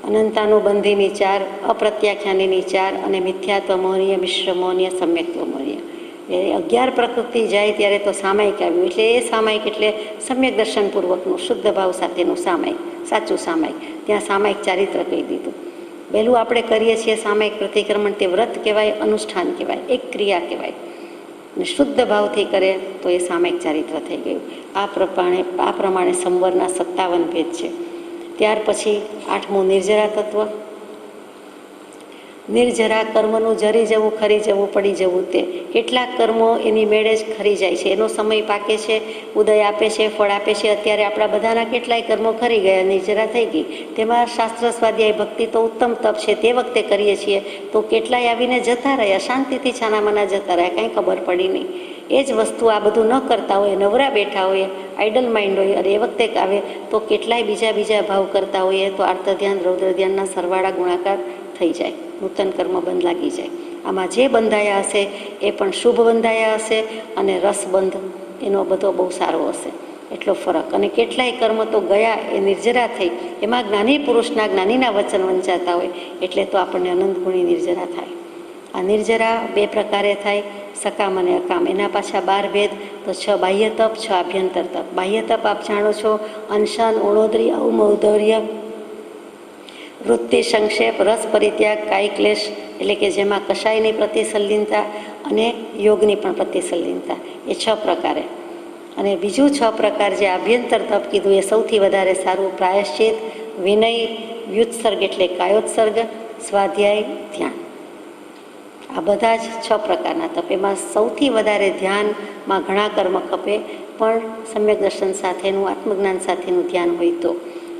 અનંતાનુબંધીની 4, અપ્રત્યાખ્યાનીની 4 અને મિથ્યાત્વ મોહનીય, મિશ્ર મોહનીય, સમ્યક્ત્વ મોહનીય. એ 11 પ્રકૃતિ જાય ત્યારે તો સામાયિક આવ્યું. એટલે એ સામાયિક એટલે સમ્યક દર્શનપૂર્વકનું શુદ્ધ ભાવ સાથેનું સામાયિક, સાચું સામાયિક. ત્યાં સામાયિક ચારિત્ર કહી દીધું. પહેલું આપણે કરીએ છીએ સામાયિક પ્રતિક્રમણ, તે વ્રત કહેવાય, અનુષ્ઠાન કહેવાય, એક ક્રિયા કહેવાય. અને શુદ્ધ ભાવથી કરે તો એ સામાયિક ચારિત્ર થઈ ગયું. આ પ્રમાણે સંવરના 57 ભેદ છે. ત્યાર પછી 8મું નિર્જરા તત્વ. નિર્જરા, કર્મનું જરી જવું, ખરી જવું, પડી જવું. તે કેટલાક કર્મો એની મેળે જ ખરી જાય છે, એનો સમય પાકે છે, ઉદય આપે છે, ફળ આપે છે. અત્યારે આપણા બધાના કેટલાય કર્મો ખરી ગયા, નિર્જરા થઈ ગઈ. તેમાં શાસ્ત્ર સ્વાધ્યાય ભક્તિ તો ઉત્તમ તપ છે, તે વખતે કરીએ છીએ તો કેટલાય આવીને જતા રહ્યા, શાંતિથી છાનામાના જતા રહ્યા, કાંઈ ખબર પડી નહીં. એ જ વસ્તુ આ બધું ન કરતા હોય, નવરા બેઠા હોય, આઇડલ માઇન્ડ હોય, અને એ વખતે આવે તો કેટલાય બીજા ભાવ કરતા હોઈએ તો આર્ત ધ્યાન, રૌદ્ર ધ્યાનના સરવાળા ગુણાકાર થઈ જાય, નૂતન કર્મ બંધ લાગી જાય. આમાં જે બંધાયા હશે એ પણ શુભ બંધાયા હશે, અને રસબંધ એનો બધો બહુ સારો હશે, એટલો ફરક. અને કેટલાય કર્મ તો ગયા, એ નિર્જરા થઈ, એમાં જ્ઞાની પુરુષના, જ્ઞાનીના વચન વંચાતા હોય, એટલે તો આપણને અનંત ગુણી નિર્જરા થાય. આ નિર્જરા 2 પ્રકારે થાય, સકામ અને અકામ. એના પાછા 12 ભેદ. તો 6 બાહ્ય તપ, 6 આભ્યંતર તપ. બાહ્ય તપ આપ જાણો છો, અનશન, ઉણોદરી, ઔમૌદર્ય, વૃત્તિ સંક્ષેપ, રસ પરિત્યાગ, કાય ક્લેશ, એટલે કે જેમાં કશાયની પ્રતિસલ્લીનતા અને યોગની પણ પ્રતિસલ્લીનતા, એ 6 પ્રકારે. અને બીજું 6 પ્રકાર જે આભ્યંતર તપ કીધું એ સૌથી વધારે સારું: પ્રાયશ્ચિત, વિનય, વ્યુત્સર્ગ એટલે કાયોત્સર્ગ, સ્વાધ્યાય, ધ્યાન. આ બધા જ 6 પ્રકારના તપ. એમાં સૌથી વધારે ધ્યાનમાં ઘણા કર્મ ખપે, પણ સમ્યક દર્શન સાથેનું, આત્મજ્ઞાન સાથેનું ધ્યાન હોય તો.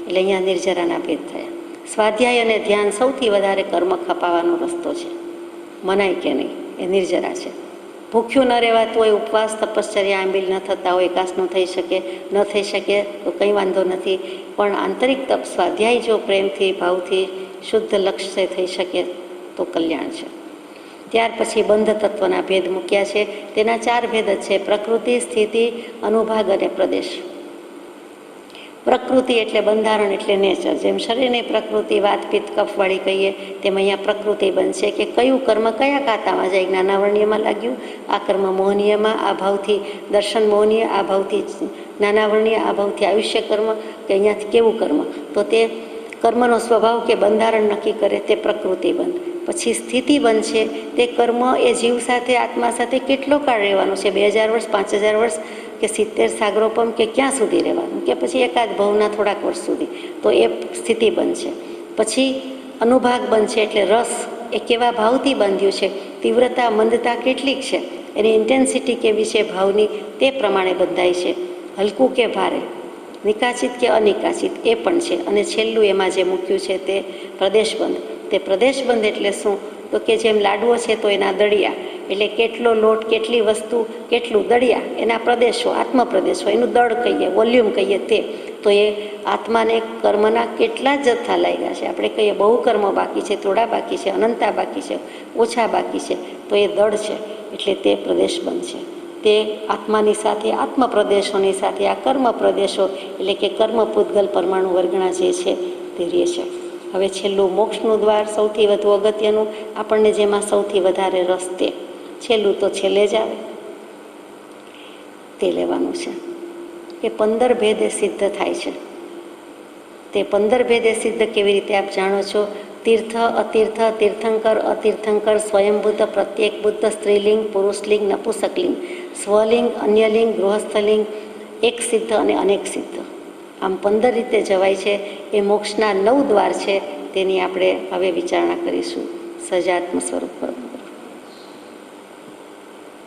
એટલે અહીંયા નિર્જરાના ભેદ થયા. સ્વાધ્યાય અને ધ્યાન સૌથી વધારે કર્મ ખપાવવાનો રસ્તો છે, મનાય કે નહીં, એ નિર્જરા છે. ભૂખ્યું ન રહેવાતું હોય, ઉપવાસ, તપશ્ચર્યા, આંબિલ ન થતા હોય, એકાસ ન થઈ શકે તો કંઈ વાંધો નથી. પણ આંતરિક તપ, સ્વાધ્યાય જો પ્રેમથી, ભાવથી, શુદ્ધ લક્ષ્ય થઈ શકે તો કલ્યાણ છે. ત્યાર પછી બંધ તત્વના ભેદ મૂક્યા છે. તેના 4 ભેદ જ છે: પ્રકૃતિ, સ્થિતિ, અનુભાગ અને પ્રદેશ. પ્રકૃતિ એટલે બંધારણ, એટલે નેચર. જેમ શરીરની પ્રકૃતિ વાત, પિત્ત, કફવાળી કહીએ, તેમ અહીંયા પ્રકૃતિ બનશે કે કયું કર્મ કયા ખાતામાં જાય. જ્ઞાનાવર્ણ્યમાં લાગ્યું, આ કર્મ મોહનીયમાં, આ ભાવથી દર્શન મોહનીય, આ ભાવથી જ્ઞાનાવર્ણ્ય, આ ભાવથી આયુષ્ય કર્મ, કે અહીંયાથી કેવું કર્મ. તો તે કર્મનો સ્વભાવ કે બંધારણ નક્કી કરે, તે પ્રકૃતિ બંધ. પછી સ્થિતિ બનશે, તે કર્મ એ જીવ સાથે, આત્મા સાથે કેટલો કાળ રહેવાનો છે, 2000 વર્ષ, 5000 વર્ષ કે 70 સાગરોપમ, કે ક્યાં સુધી રહેવાનું, કે પછી એકાદ ભવના થોડાક વર્ષ સુધી, તો એ સ્થિતિ બનશે. પછી અનુભાગ બનશે, એટલે રસ એ કેવા ભાવથી બાંધ્યું છે, તીવ્રતા, મંદતા કેટલીક છે, એની ઇન્ટેન્સિટી કેવી છે ભાવની, તે પ્રમાણે બંધાય છે. હલકું કે ભારે, નિકાચિત કે અનિકાચિત એ પણ છે. અને છેલ્લું એમાં જે મૂક્યું છે તે પ્રદેશબંધ. તે પ્રદેશબંધ એટલે શું? તો કે જેમ લાડવો છે તો એના દળિયા, એટલે કેટલો લોટ, કેટલી વસ્તુ, કેટલું દળિયા, એના પ્રદેશો, આત્મપ્રદેશો, એનું દળ કહીએ, વોલ્યુમ કહીએ તે. તો એ આત્માને કર્મના કેટલા જથ્થા લાગ્યા છે. આપણે કહીએ બહુ કર્મ બાકી છે, થોડા બાકી છે, અનંતા બાકી છે, ઓછા બાકી છે, તો એ દળ છે. એટલે તે પ્રદેશબંધ છે. તે આત્માની સાથે, આત્મ પ્રદેશોની સાથે આ કર્મ પ્રદેશો એટલે કે કર્મ પૂતગલ પરમાણુ વર્ગણા જે છે તે રહે છે. હવે છેલ્લું મોક્ષનું દ્વાર, સૌથી વધુ અગત્યનું, આપણને જેમાં સૌથી વધારે રસ તે છેલ્લું તો છેલ્લે જ આવે તે લેવાનું છે કે 15 ભેદે સિદ્ધ થાય છે. તે 15 ભેદે સિદ્ધ કેવી રીતે આપ જાણો છો? તીર્થ, અતીર્થ, તીર્થંકર, અતીર્થંકર, સ્વયંભૂત, પ્રત્યેક બુદ્ધ, સ્ત્રીલિંગ, પુરુષલિંગ, નપુસકલિંગ, સ્વલિંગ, અન્યલિંગ, ગૃહસ્થલિંગ, એક સિદ્ધ અને અનેક સિદ્ધ. આમ 15 રીતે જવાય છે. એ મોક્ષના 9 દ્વાર છે. તેની આપણે હવે વિચારણા કરીશું સજાત્મ સ્વરૂપ પર.